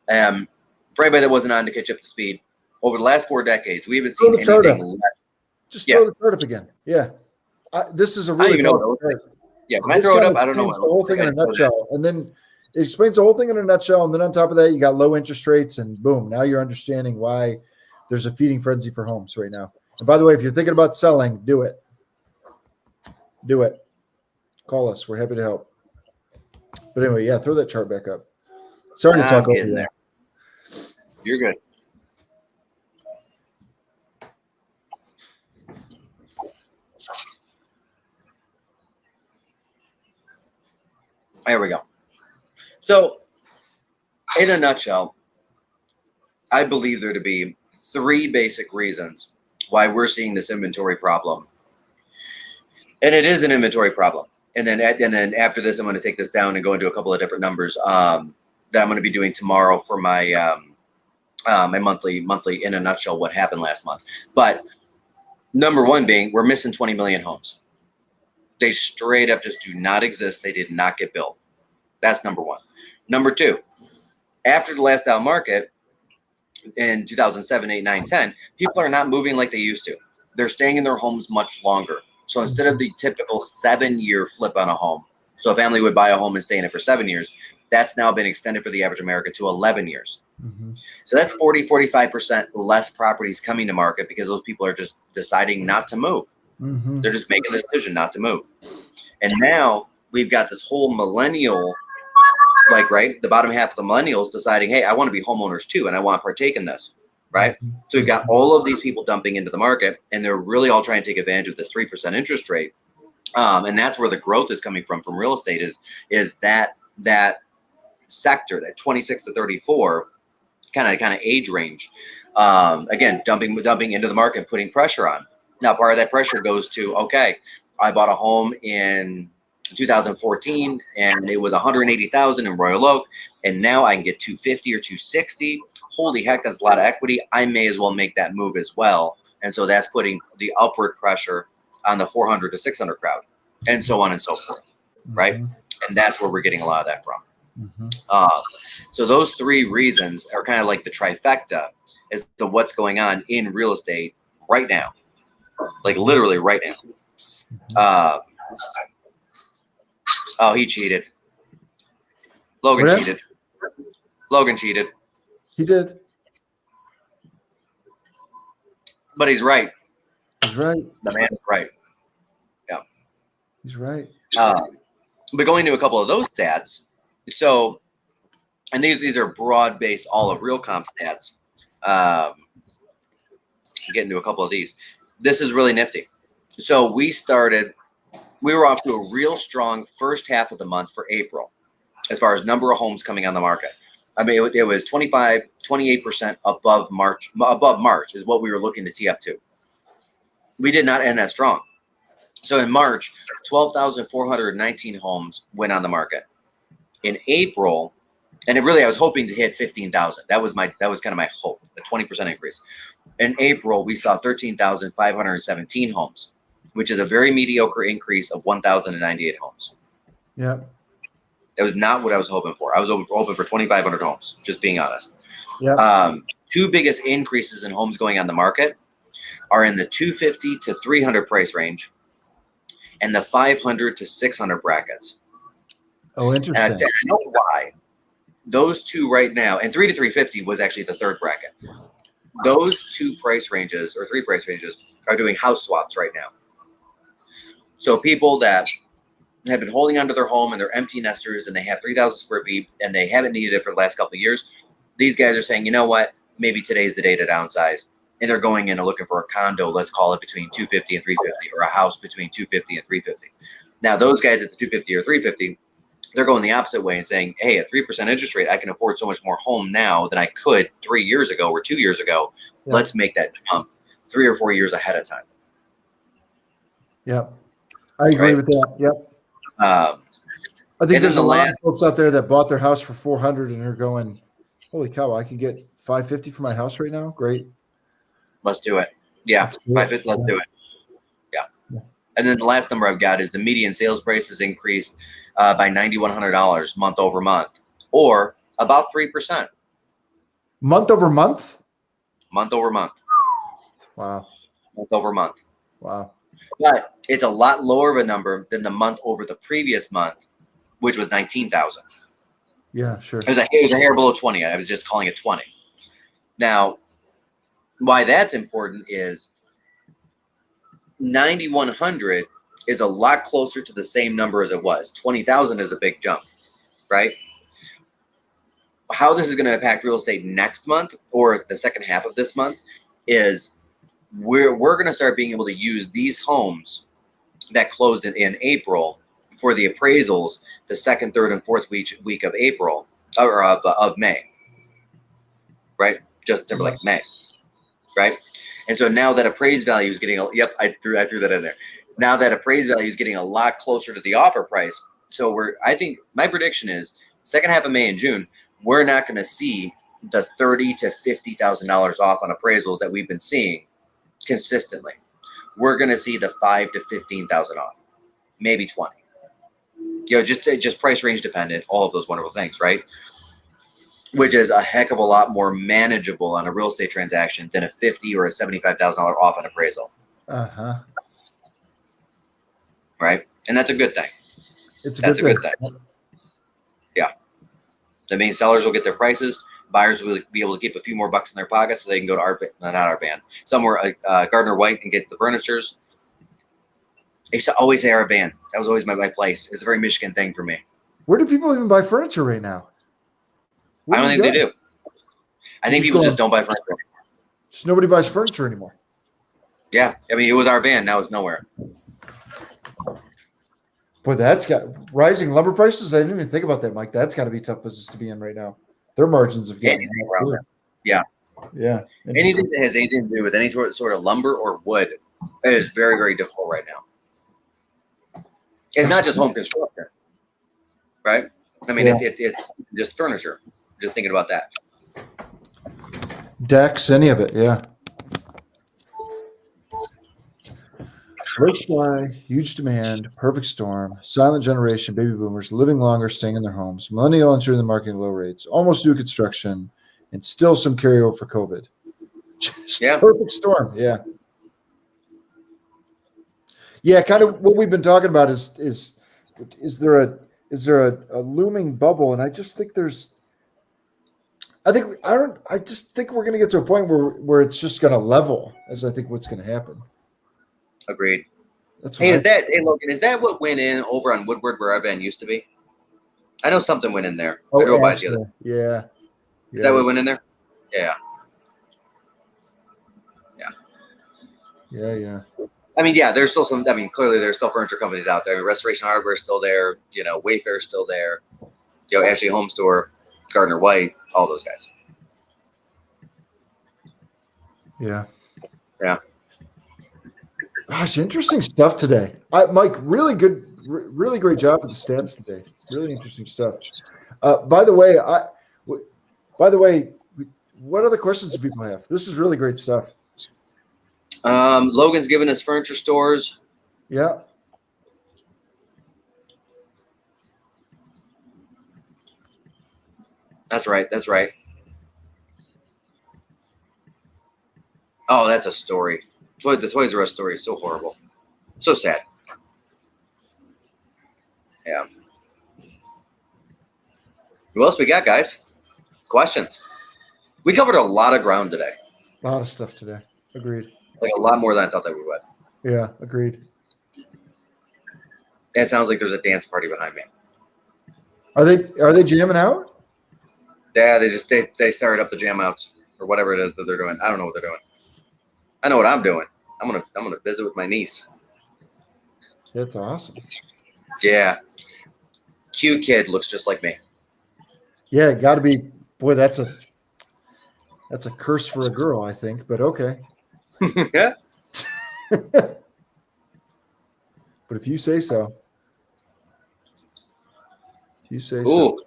For anybody that wasn't on to catch up to speed, over the last 4 decades, we haven't seen anything less. Just throw the chart up again. Yeah. This is a really cool chart. Yeah, when I throw it up, I don't know. The whole thing in a nutshell. And then it explains the whole thing in a nutshell. And then on top of that, you got low interest rates, and boom, now you're understanding why there's a feeding frenzy for homes right now. And by the way, if you're thinking about selling, do it. Do it. Call us. We're happy to help. But anyway, yeah, throw that chart back up. Sorry to talk over you. There. You're good. There we go. So, in a nutshell, I believe there to be 3 basic reasons why we're seeing this inventory problem. And it is an inventory problem. And then after this, I'm going to take this down and go into a couple of different numbers that I'm going to be doing tomorrow for my my monthly in a nutshell what happened last month. But number 1 being we're missing 20 million homes. They straight up just do not exist. They did not get built. That's number 1. Number 2, after the last down market in 2007, 8, 9, 10, people are not moving like they used to. They're staying in their homes much longer. So instead of the typical 7-year flip on a home, so a family would buy a home and stay in it for 7 years, that's now been extended for the average American to 11 years. Mm-hmm. So that's 45% less properties coming to market because those people are just deciding not to move. Mm-hmm. They're just making the decision not to move. And now we've got this whole millennial, the bottom half of the millennials deciding, hey, I want to be homeowners too, and I want to partake in this, right? Mm-hmm. So we've got all of these people dumping into the market, and they're really all trying to take advantage of this 3% interest rate. And that's where the growth is coming from real estate is that sector, that 26 to 34 kind of age range. Again, dumping into the market, putting pressure on. Now, part of that pressure goes to, okay, I bought a home in 2014 and it was $180,000 in Royal Oak, and now I can get $250 or $260. Holy heck, that's a lot of equity. I may as well make that move as well. And so that's putting the upward pressure on the 400 to 600 crowd, and so on and so forth, right? And that's where we're getting a lot of that from. So those three reasons are kind of like the trifecta as to what's going on in real estate right now, like literally right now. Oh, he cheated. Logan cheated. Logan cheated. He did. But he's right. He's right. The man is right. Yeah. He's right. But going to a couple of those stats, so, and these are broad-based all of real comp stats. Getting to a couple of these. This is really nifty. So we were off to a real strong first half of the month for April, as far as number of homes coming on the market. I mean, it was 28% above March is what we were looking to tee up to. We did not end that strong. So in March, 12,419 homes went on the market. In April, and I was hoping to hit 15,000. That was kind of my hope, a 20% increase. In April, we saw 13,517 homes, which is a very mediocre increase of 1,098 homes. Yeah. That was not what I was hoping for. I was hoping for 2,500 homes, just being honest. Yeah. Two biggest increases in homes going on the market are in the 250 to 300 price range and the 500 to 600 brackets. Oh, interesting. And I don't know why. Those two right now, and 3 to 350 was actually the third bracket. Those two price ranges, or three price ranges, are doing house swaps right now. So people that have been holding onto their home and they're empty nesters and they have 3,000 square feet and they haven't needed it for the last couple of years, these guys are saying, you know what, maybe today's the day to downsize. And they're going in and looking for a condo, let's call it between 250 and 350, or a house between 250 and 350. Now, those guys at the 250 or 350, they're going the opposite way and saying, hey, at 3% interest rate, I can afford so much more home now than I could 3 years ago or 2 years ago. Yeah. Let's make that jump 3 or 4 years ahead of time. Yep. I agree with that. Yep. I think there's a lot of folks out there that bought their house for 400 and they're going, holy cow, I can get 550 for my house right now. Great. Let's do it. Yeah. Let's do it. Yeah. And then the last number I've got is the median sales price has increased by $9,100 month over month, or about 3%. Month over month? Month over month. Wow. Month over month. Wow. But it's a lot lower of a number than the month over the previous month, which was 19,000. Yeah, sure. It was a hair below 20. I was just calling it 20. Now, why that's important is 9,100 is a lot closer to the same number as it was. 20,000 is a big jump, right? How this is going to impact real estate next month or the second half of this month is we're going to start being able to use these homes that closed in April for the appraisals the second, third, and fourth week of April or of May, right? Just like May, right? And so now that appraised value is getting, I threw that in there. Now that appraised value is getting a lot closer to the offer price. So I think my prediction is second half of May and June, we're not going to see the $30,000 to $50,000 off on appraisals that we've been seeing consistently. We're going to see the $5,000 to $15,000 off, maybe 20. Just price range dependent, all of those wonderful things, right? Which is a heck of a lot more manageable on a real estate transaction than a $50,000 or a $75,000 off on appraisal. Uh-huh. Right? And that's a good thing. That's a good thing. Yeah. That means sellers will get their prices. Buyers will be able to keep a few more bucks in their pocket so they can go to somewhere Gardner White and get the furnitures. I used to always say our van. That was always my place. It's a very Michigan thing for me. Where do people even buy furniture right now? I don't think they do. I think people just don't buy furniture anymore. Just nobody buys furniture anymore. Yeah. I mean, it was our van. Now it's nowhere. Boy, that's got rising lumber prices. I didn't even think about that, Mike. That's got to be a tough business to be in right now. Their margins have gotten around that. Yeah. Yeah. Anything that has anything to do with any sort of lumber or wood is very, very difficult right now. It's not just home construction, right? I mean, it's just furniture. Just thinking about that. Decks, any of it, yeah. Rich supply, huge demand, perfect storm, silent generation, baby boomers living longer, staying in their homes, millennial entering the market at low rates, almost new construction, and still some carryover for COVID. Just perfect storm. Yeah. Yeah, kind of what we've been talking about is there a looming bubble? And I just think I just think we're gonna get to a point where it's just gonna level, as I think what's gonna happen. Agreed. Hey, Logan, is that what went in over on Woodward where our van used to be? I know something went in there. I drove by the other. Yeah. Is that what went in there? Yeah. Yeah. I mean, yeah, there's still some. I mean, clearly there's still furniture companies out there. I mean, Restoration Hardware is still there. You know, Wayfair is still there. You know, Ashley Home Store, Gardner White, all those guys. Yeah. Gosh, interesting stuff today. Mike, really great job with the stats today. Really interesting stuff. By the way, what other questions do people have? This is really great stuff. Logan's giving us furniture stores. Yeah. That's right. Oh, that's a story. The Toys R Us story is so horrible. So sad. Yeah. Who else we got, guys? Questions. We covered a lot of ground today. A lot of stuff today. Agreed. Like a lot more than I thought that we would. Yeah, agreed. It sounds like there's a dance party behind me. Are they jamming out? Yeah, they started up the jam outs or whatever it is that they're doing. I don't know what they're doing. I know what I'm doing. I'm gonna visit with my niece. That's awesome. Yeah. Cute kid, looks just like me. Yeah, got to be. Boy, that's a curse for a girl, I think. But okay. Yeah. But if you say so. So.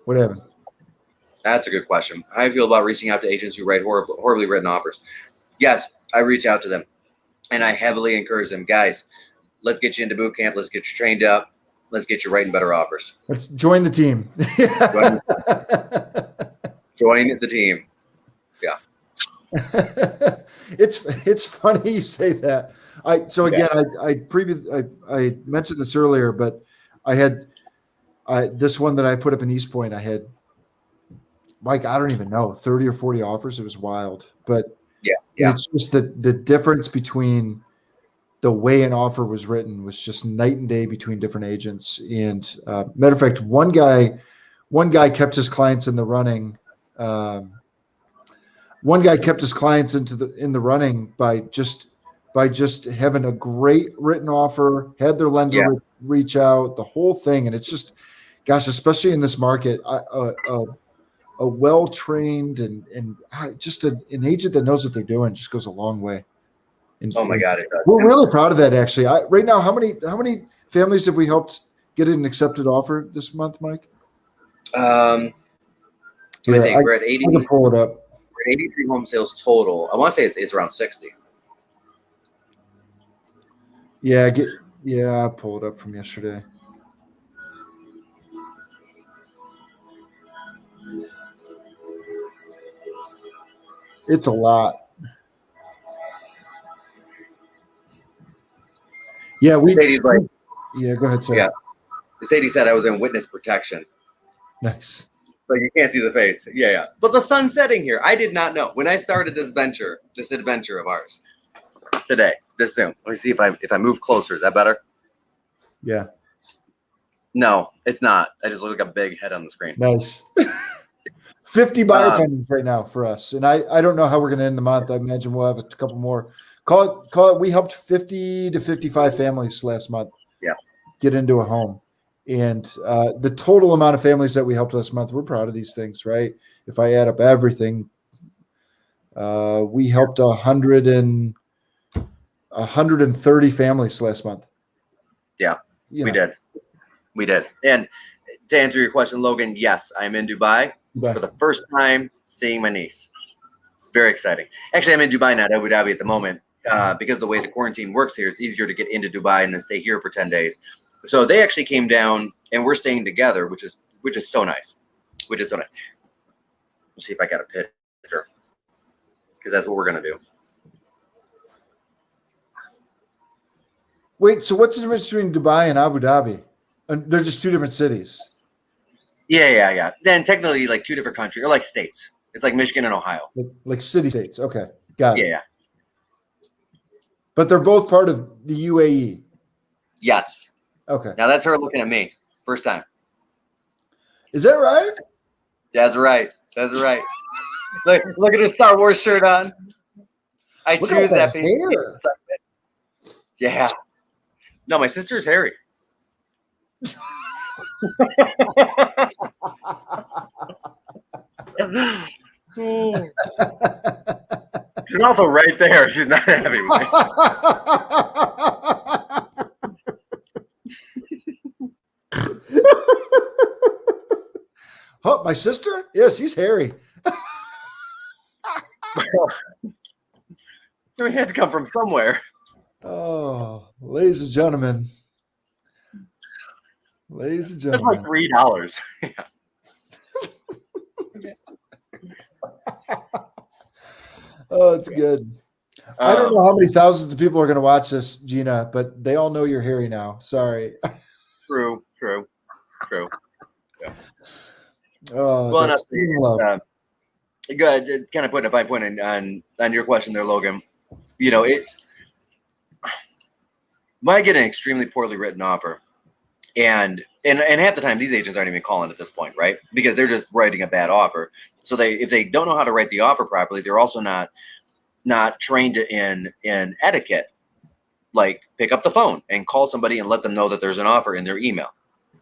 What happened? That's a good question. How do you feel about reaching out to agents who write horribly written offers? Yes, I reach out to them, and I heavily encourage them. Guys, let's get you into boot camp. Let's get you trained up. Let's get you writing better offers. Let's join the team. Join the team. Yeah. It's funny you say that. I mentioned this earlier, but I had this one that I put up in East Point. I had, Mike, I don't even know, 30 or 40 offers. It was wild, but yeah. It's just the difference between the way an offer was written was just night and day between different agents. And matter of fact, one guy kept his clients in the running. One guy kept his clients in the running by just having a great written offer, had their lender reach out, the whole thing. And it's just, gosh, especially in this market, a well-trained and just an agent that knows what they're doing just goes a long way. And, oh my God, it does. We're really proud of that, actually. Right now, how many families have we helped get an accepted offer this month, Mike? I think we're at 80. I can pull it up. We're at 83 home sales total. I want to say it's around 60. Yeah, I pulled it up from yesterday. It's a lot. Yeah, go ahead, sir. Yeah. Sadie said I was in witness protection. Nice. So you can't see the face. Yeah. But the sun's setting here. I did not know. When I started this adventure of ours today, this Zoom. Let me see if I move closer. Is that better? Yeah. No, it's not. I just look like a big head on the screen. Nice. 50 buyer pendings right now for us. And I don't know how we're going to end the month. I imagine we'll have a couple more. Call it. We helped 50 to 55 families last month get into a home. And the total amount of families that we helped last month, we're proud of these things, right? If I add up everything, we helped 130 families last month. Yeah, we did. And to answer your question, Logan, yes, I'm in Dubai for the first time seeing my niece. It's very exciting. Actually, I'm in Dubai, not Abu Dhabi at the moment. because the way the quarantine works here, it's easier to get into Dubai and then stay here for 10 days. So they actually came down and we're staying together, which is so nice. Let's see if I got a picture, because that's what we're going to do. Wait, so what's the difference between Dubai and Abu Dhabi? And they're just two different cities. Yeah. Then technically like two different countries, or like states. It's like Michigan and Ohio. Like city states. Okay. Got it. Yeah. But they're both part of the UAE. Yes. Okay. Now that's her looking at me. First time. Is that right? That's right. Look at the Star Wars shirt on. I Look choose at that that piece. hair. Yeah. No, my sister's hairy. She's also right there. She's not happy with me. Oh, my sister? Yeah, she's hairy. We had to come from somewhere. Oh, ladies and gentlemen. That's like $3. Oh, it's good. I don't know how many thousands of people are going to watch this, Gina, but they all know you're hairy now. Sorry. True. Yeah. Oh, Well, that's love. good. Kind of putting a fine point on your question there, Logan. You know, it's might get an extremely poorly written offer, and half the time these agents aren't even calling at this point, right? Because they're just writing a bad offer. So if they don't know how to write the offer properly, they're also not trained in etiquette. Like pick up the phone and call somebody and let them know that there's an offer in their email,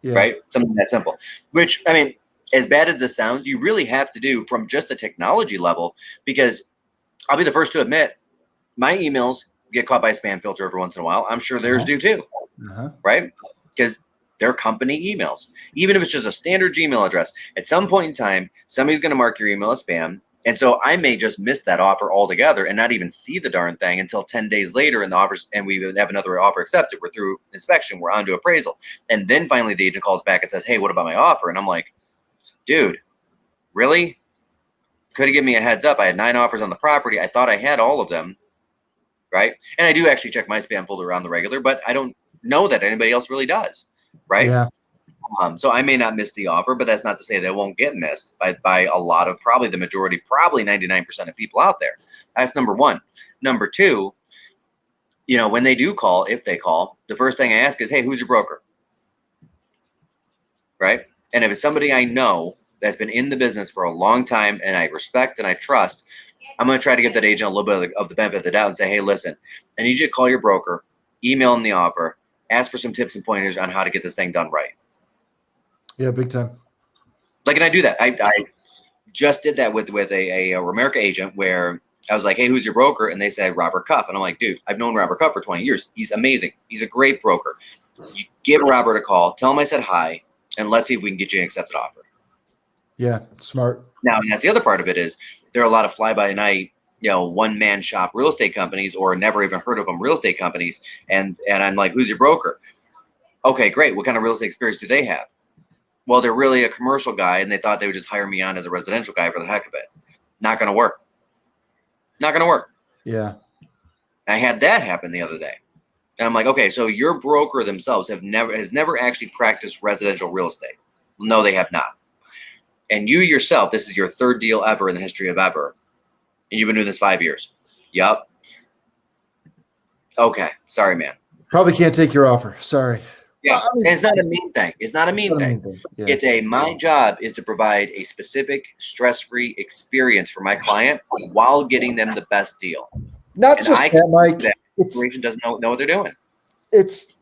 right? Something that simple. Which, I mean, as bad as this sounds, you really have to do from just a technology level, because I'll be the first to admit my emails get caught by a spam filter every once in a while. I'm sure theirs do too, right? Because they're company emails. Even if it's just a standard Gmail address, at some point in time, somebody's going to mark your email as spam. And so I may just miss that offer altogether and not even see the darn thing until 10 days later in the offers, and we have another offer accepted. We're through inspection. We're on to appraisal. And then finally the agent calls back and says, hey, what about my offer? And I'm like, dude, really? Could have given me a heads up. I had 9 offers on the property. I thought I had all of them, right? And I do actually check my spam folder on the regular, but I don't know that anybody else really does, right? Yeah. So I may not miss the offer, but that's not to say they won't get missed by a lot of, probably the majority, probably 99% of people out there. That's number one. Number two, you know, when they do call, if they call, the first thing I ask is, hey, who's your broker? Right? And if it's somebody I know that's been in the business for a long time and I respect and I trust, I'm going to try to give that agent a little bit of the benefit of the doubt and say, hey, listen, I need you to call your broker, email them the offer, ask for some tips and pointers on how to get this thing done right. Yeah, big time. Like, and I do that. I just did that with a America agent where I was like, hey, who's your broker? And they said Robert Cuff. And I'm like, dude, I've known Robert Cuff for 20 years. He's amazing. He's a great broker. You give Robert a call, tell him I said hi, and let's see if we can get you an accepted offer. Yeah, smart. Now, and that's the other part of it is there are a lot of fly-by-night, you know, one-man shop real estate companies, or never even heard of them real estate companies. And I'm like, who's your broker? Okay, great. What kind of real estate experience do they have? Well, they're really a commercial guy, and they thought they would just hire me on as a residential guy for the heck of it. Not going to work. Not going to work. Yeah. I had that happen the other day. And I'm like, okay, so your broker themselves has never actually practiced residential real estate. No, they have not. And you yourself, this is your third deal ever in the history of ever. And you've been doing this 5 years. Yep. Okay. Sorry, man. Probably can't take your offer. Sorry. Yeah. I mean, and it's not a mean thing. It's not a mean thing. Yeah. It's my job is to provide a specific stress-free experience for my client while getting them the best deal. Not just that, Mike. The corporation doesn't know what they're doing. It's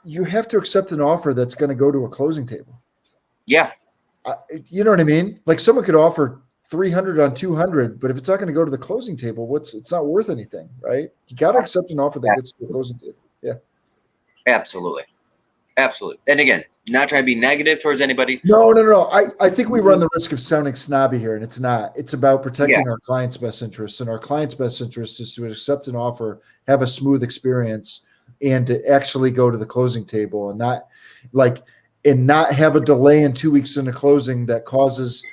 you have to accept an offer that's going to go to a closing table. Yeah. You know what I mean? Like someone could offer 300 on 200, but if it's not going to go to the closing table, it's not worth anything, right? You got to accept an offer that gets to the closing table. Yeah. Absolutely. Absolutely. And again, not trying to be negative towards anybody. No. I think we run the risk of sounding snobby here, and it's not. It's about protecting our client's best interests, and our client's best interest is to accept an offer, have a smooth experience, and to actually go to the closing table, and not have a delay in 2 weeks in the closing that causes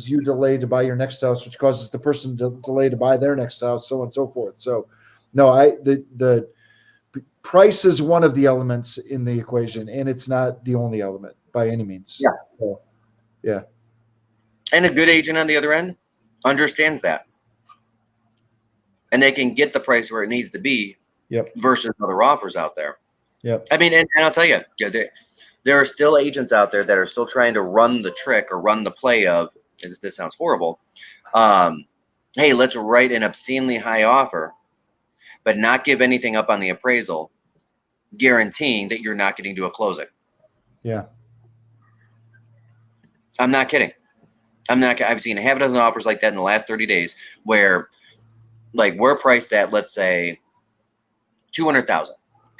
you delay to buy your next house, which causes the person to delay to buy their next house, so on and so forth. So, no, the price is one of the elements in the equation, and it's not the only element by any means. Yeah. So, yeah. And a good agent on the other end understands that. And they can get the price where it needs to be versus other offers out there. Yep. I mean, and I'll tell you, there are still agents out there that are still trying to run the trick or run the play of, this sounds horrible, hey, let's write an obscenely high offer, but not give anything up on the appraisal, guaranteeing that you're not getting to a closing. Yeah. I'm not kidding. I've seen half a dozen offers like that in the last 30 days where, like, we're priced at, let's say, $200,000,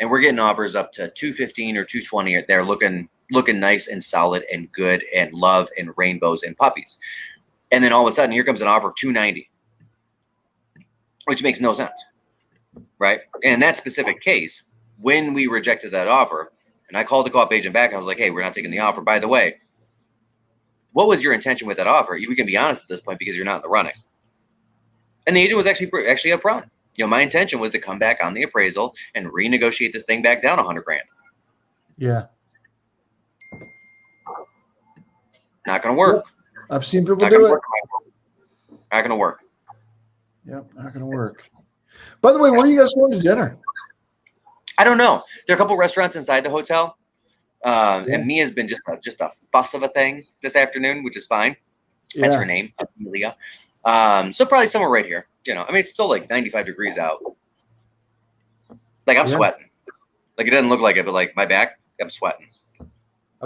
and we're getting offers up to $215 or $220. They're looking nice and solid and good and love and rainbows and puppies. And then all of a sudden, here comes an offer of $290, which makes no sense, right? And in that specific case, when we rejected that offer, and I called the co-op agent back, and I was like, hey, we're not taking the offer. By the way, what was your intention with that offer? We can be honest at this point because you're not in the running. And the agent was actually upfront. My intention was to come back on the appraisal and renegotiate this thing back down $100,000. Yeah. Not going to work. I've seen people do it. Not going to work. Yep, not going to work. By the way, where are you guys going to dinner? I don't know. There are a couple restaurants inside the hotel. And Mia's been just a fuss of a thing this afternoon, which is fine. That's her name, Amelia. So probably somewhere right here. I mean, it's still like 95 degrees out. Like, I'm sweating. Like, it doesn't look like it, but like my back, I'm sweating. I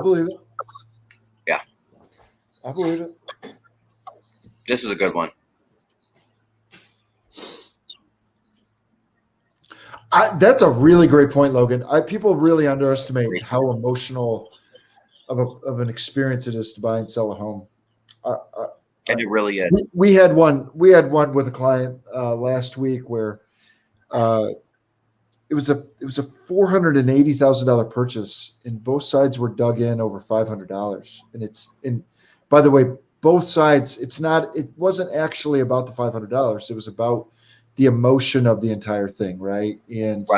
believe it. Yeah. I believe it. This is a good one. That's a really great point, Logan. People really underestimate how emotional of an experience it is to buy and sell a home. And it really is. We had one with a client last week where it was a $480,000 purchase, and both sides were dug in over $500. And by the way, both sides, it wasn't actually about the $500. It was about the emotion of the entire thing, right? And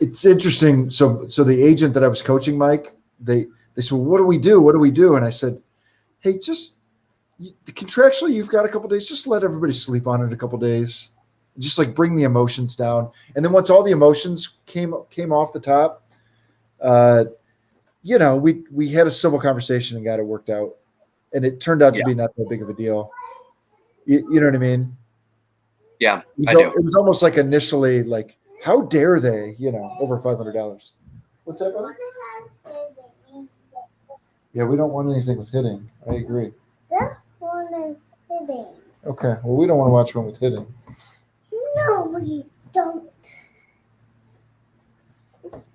it's interesting. So the agent that I was coaching, Mike, they said, well, what do we do? What do we do? And I said, hey, contractually, you've got a couple of days. Just let everybody sleep on it a couple of days. Just like bring the emotions down. And then once all the emotions came off the top, we had a civil conversation and got it worked out. And it turned out to be not that big of a deal. You know what I mean? Yeah, I do. It was almost like initially like, how dare they, over $500. What's that, buddy? Yeah, we don't want anything with hitting. I agree. This one is hitting. Okay, well, we don't want to watch one with hitting. No, we don't.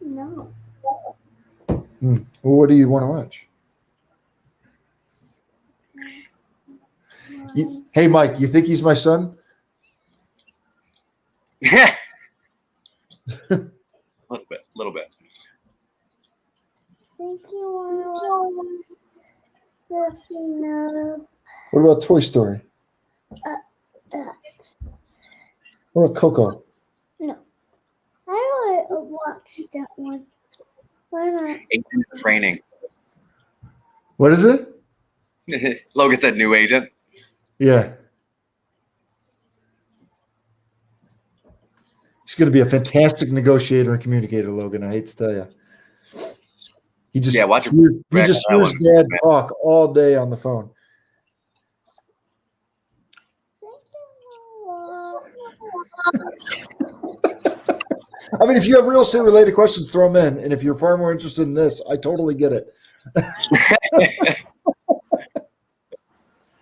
No. Well, what do you want to watch? Hey, Mike, you think he's my son? Yeah. A little bit. I think you want to watch this one. What about Toy Story? That. What about Coco? No. I want to watch that one. Why not? Agent training. What is it? Logan said new agent. Yeah. He's going to be a fantastic negotiator and communicator, Logan. I hate to tell you. He just hears Dad talk all day on the phone. I mean, if you have real estate related questions, throw them in. And if you're far more interested in this, I totally get it.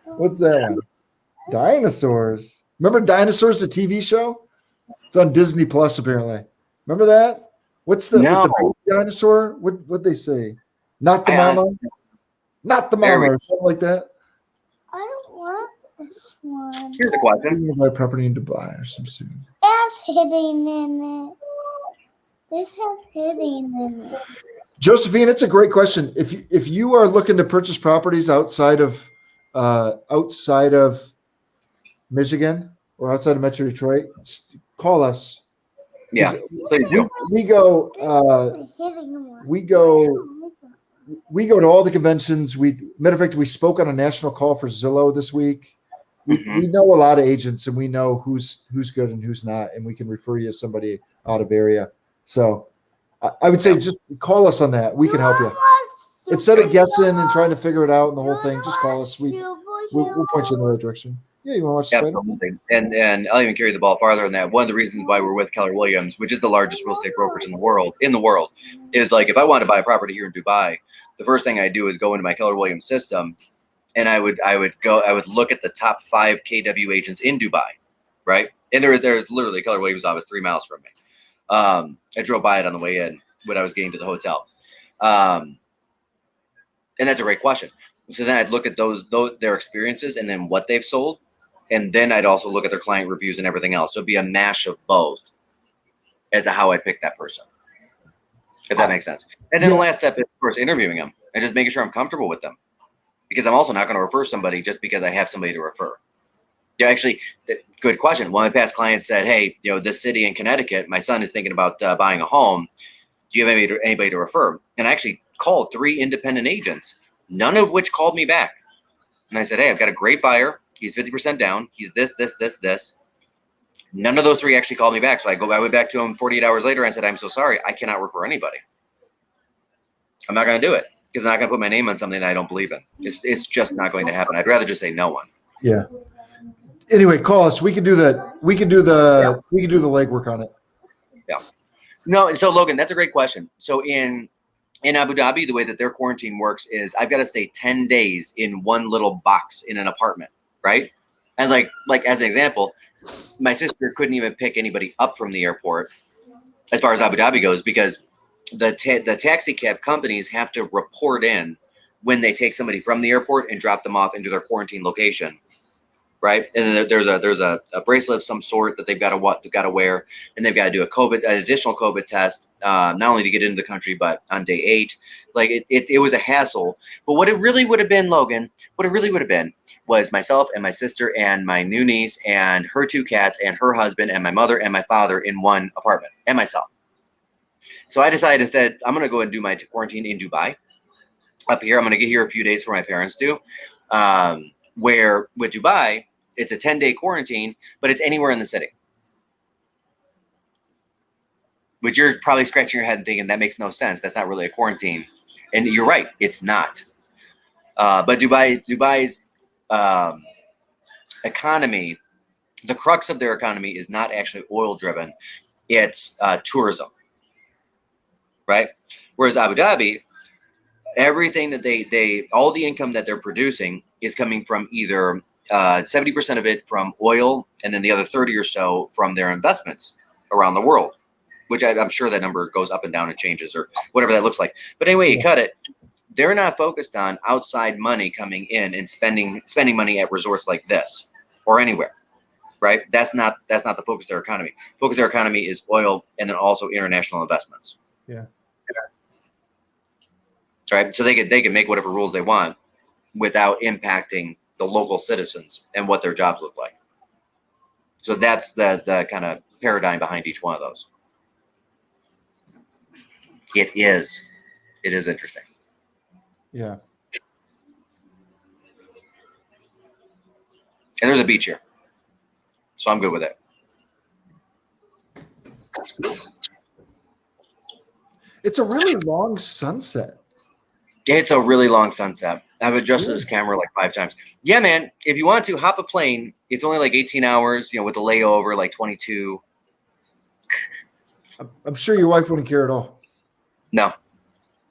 What's that one? Dinosaurs. Remember Dinosaurs, the TV show? It's on Disney Plus, apparently. Remember that? What's the, No. with the baby dinosaur? What'd they say? Not the I mama? honestly- Not the There we mama, or something like that. I don't want this one. Here's the question. You buy property in Dubai or some shit. That's hitting in it. This has hitting in it. Josephine, it's a great question. If you are looking to purchase properties outside of Michigan or outside of Metro Detroit, call us. Yeah, please do. We go to all the conventions. Matter of fact, we spoke on a national call for Zillow this week. We know a lot of agents, and we know who's good and who's not, and we can refer you to somebody out of area. So I would say just call us on that. We can help you. Instead of guessing and trying to figure it out and the whole thing, just call us. We'll point you in the right direction. Yeah, you want to watch Absolutely. And I'll even carry the ball farther than that. One of the reasons why we're with Keller Williams, which is the largest real estate brokerage in the world, is like if I want to buy a property here in Dubai, the first thing I do is go into my Keller Williams system, and I would look at the top 5 KW agents in Dubai, right? And there's literally a Keller Williams office 3 miles from me. I drove by it on the way in when I was getting to the hotel. And that's a great question. So then I'd look at those their experiences and then what they've sold. And then I'd also look at their client reviews and everything else. So it'd be a mash of both as to how I pick that person, if that makes sense. And then the last step is, of course, interviewing them and just making sure I'm comfortable with them. Because I'm also not going to refer somebody just because I have somebody to refer. Yeah, actually, good question. One of my past clients said, hey, this city in Connecticut, my son is thinking about buying a home. Do you have anybody to refer? And I actually called 3 independent agents, none of which called me back. And I said, hey, I've got a great buyer. He's 50% down. He's this. None of those 3 actually called me back. So I went back to him 48 hours later and I said, I'm so sorry. I cannot refer anybody. I'm not going to do it because I'm not going to put my name on something that I don't believe in. It's just not going to happen. I'd rather just say no one. Yeah. Anyway, call us. We can do that. We can do the legwork on it. Yeah. No. So Logan, that's a great question. So in Abu Dhabi, the way that their quarantine works is I've got to stay 10 days in one little box in an apartment. Right. And like as an example, my sister couldn't even pick anybody up from the airport as far as Abu Dhabi goes, because the taxi cab companies have to report in when they take somebody from the airport and drop them off into their quarantine location. Right. And then there's a bracelet of some sort that they've got to wear, and they've got to do an additional COVID test, not only to get into the country, but on day 8. Like it was a hassle. But what it really would have been, Logan, was myself and my sister and my new niece and her 2 cats and her husband and my mother and my father in one apartment and myself. So I decided instead I'm going to go and do my quarantine in Dubai. Up here, I'm going to get here a few days for my parents do. Where with Dubai, it's a 10-day quarantine, but it's anywhere in the city. Which you're probably scratching your head and thinking that makes no sense. That's not really a quarantine. And you're right, it's not. But Dubai's economy, the crux of their economy is not actually oil driven. It's tourism, right? Whereas Abu Dhabi, everything that all the income that they're producing is coming from either 70% of it from oil, and then the other 30 or so from their investments around the world, which I'm sure that number goes up and down and changes or whatever that looks like. But anyway, you cut it. They're not focused on outside money coming in and spending money at resorts like this or anywhere, right? That's not the focus of their economy. Focus of their economy is oil and then also international investments. Yeah. Right. So they can make whatever rules they want without impacting the local citizens and what their jobs look like. So that's the kind of paradigm behind each one of those. It is interesting. Yeah. And there's a beach here. So I'm good with it. It's a really long sunset. It's a really long sunset. I've adjusted this camera like 5 times. Yeah, man. If you want to hop a plane, it's only like 18 hours, with a layover, like 22. I'm sure your wife wouldn't care at all. No.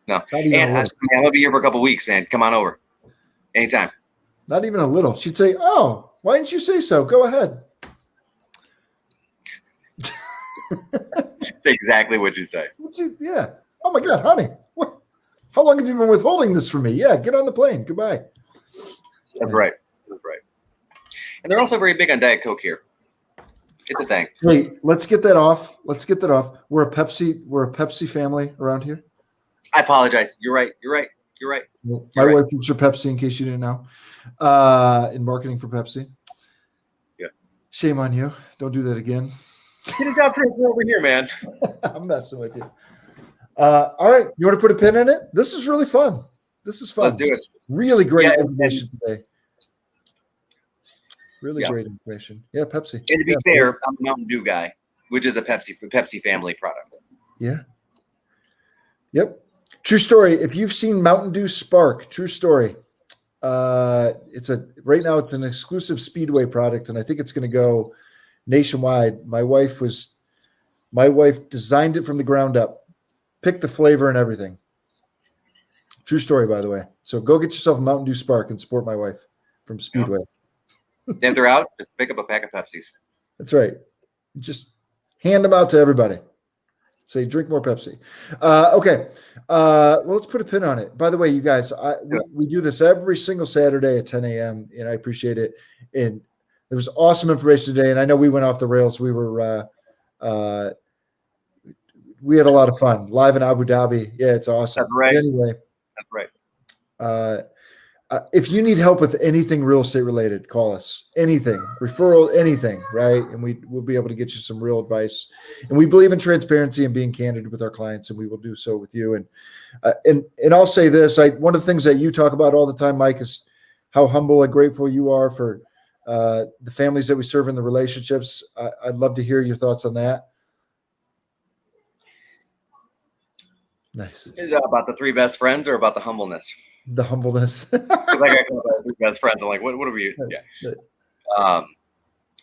And I'm going to be here for a couple of weeks, man. Come on over. Anytime. Not even a little. She'd say, oh, why didn't you say so? Go ahead. That's exactly what you say. Yeah. Oh my God, honey. What? How long have you been withholding this from me? Yeah, get on the plane. Goodbye. That's right. That's right. And they're also very big on Diet Coke here. It's a thing. Hey, let's get that off. We're a Pepsi family around here. I apologize. You're right. My wife works for Pepsi, in case you didn't know, in marketing for Pepsi. Yeah. Shame on you. Don't do that again. Get a job transfer over here, man. I'm messing with you. All right. You want to put a pin in it? This is really fun. Let's do it. Really great information today. Really great information. Yeah, Pepsi. And to be fair, I'm a Mountain Dew guy, which is a Pepsi family product. Yeah. Yep. True story. If you've seen Mountain Dew Spark, true story. Right now it's an exclusive Speedway product, and I think it's going to go nationwide. My wife designed it from the ground up, picked the flavor and everything. True story, by the way. So go get yourself a Mountain Dew Spark and support my wife from Speedway. If they're out, just pick up a pack of Pepsis. That's right. Just hand them out to everybody. Say, drink more Pepsi. Okay. Well, let's put a pin on it. By the way, you guys, we do this every single Saturday at 10 a.m., and I appreciate it. And there was awesome information today, and I know we went off the rails. We had a lot of fun. Live in Abu Dhabi. Yeah, it's awesome. That's right. But anyway. That's right. If you need help with anything real estate related, call us. Anything, referral, anything, right? And we'll be able to get you some real advice. And we believe in transparency and being candid with our clients, and we will do so with you. And I'll say this: one of the things that you talk about all the time, Mike, is how humble and grateful you are for the families that we serve in the relationships. I'd love to hear your thoughts on that. Nice. Is that about the three best friends or about the humbleness? The humbleness. Like I call my three best friends. I'm like, what are we? Yeah.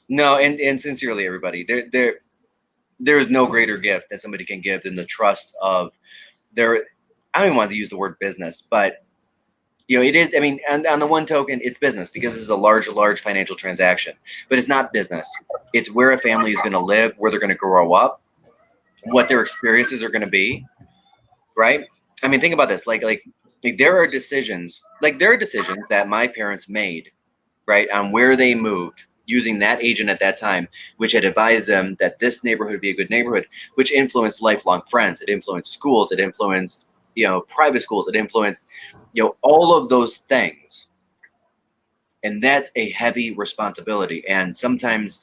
No, and sincerely, everybody, there is no greater gift that somebody can give than the trust of their. I don't even want to use the word business, but it is. I mean, and on the one token, it's business because this is a large financial transaction. But it's not business. It's where a family is going to live, where they're going to grow up, what their experiences are going to be. Right? I mean, think about this. Like there are decisions that my parents made, right, on where they moved using that agent at that time, which had advised them that this neighborhood would be a good neighborhood, which influenced lifelong friends. It influenced schools. It influenced, private schools. It influenced, all of those things. And that's a heavy responsibility. And sometimes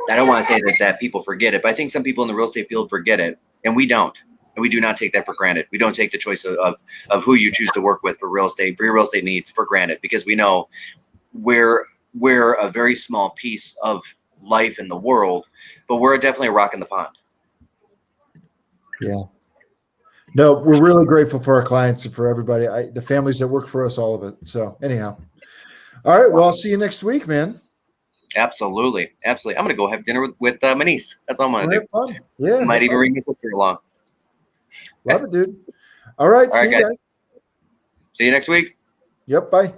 I don't want to say that people forget it, but I think some people in the real estate field forget it, and we don't. And we do not take that for granted. We don't take the choice of who you choose to work with for your real estate needs for granted, because we know we're a very small piece of life in the world, but we're definitely a rock in the pond. Yeah. No, we're really grateful for our clients and for everybody, the families that work for us, all of it. So anyhow, all right. Well, I'll see you next week, man. Absolutely. I'm going to go have dinner with my niece. That's all I'm going to do. Fun. Yeah. I might even bring my sister along. Love it, dude. All right. See you guys. See you next week. Yep. Bye.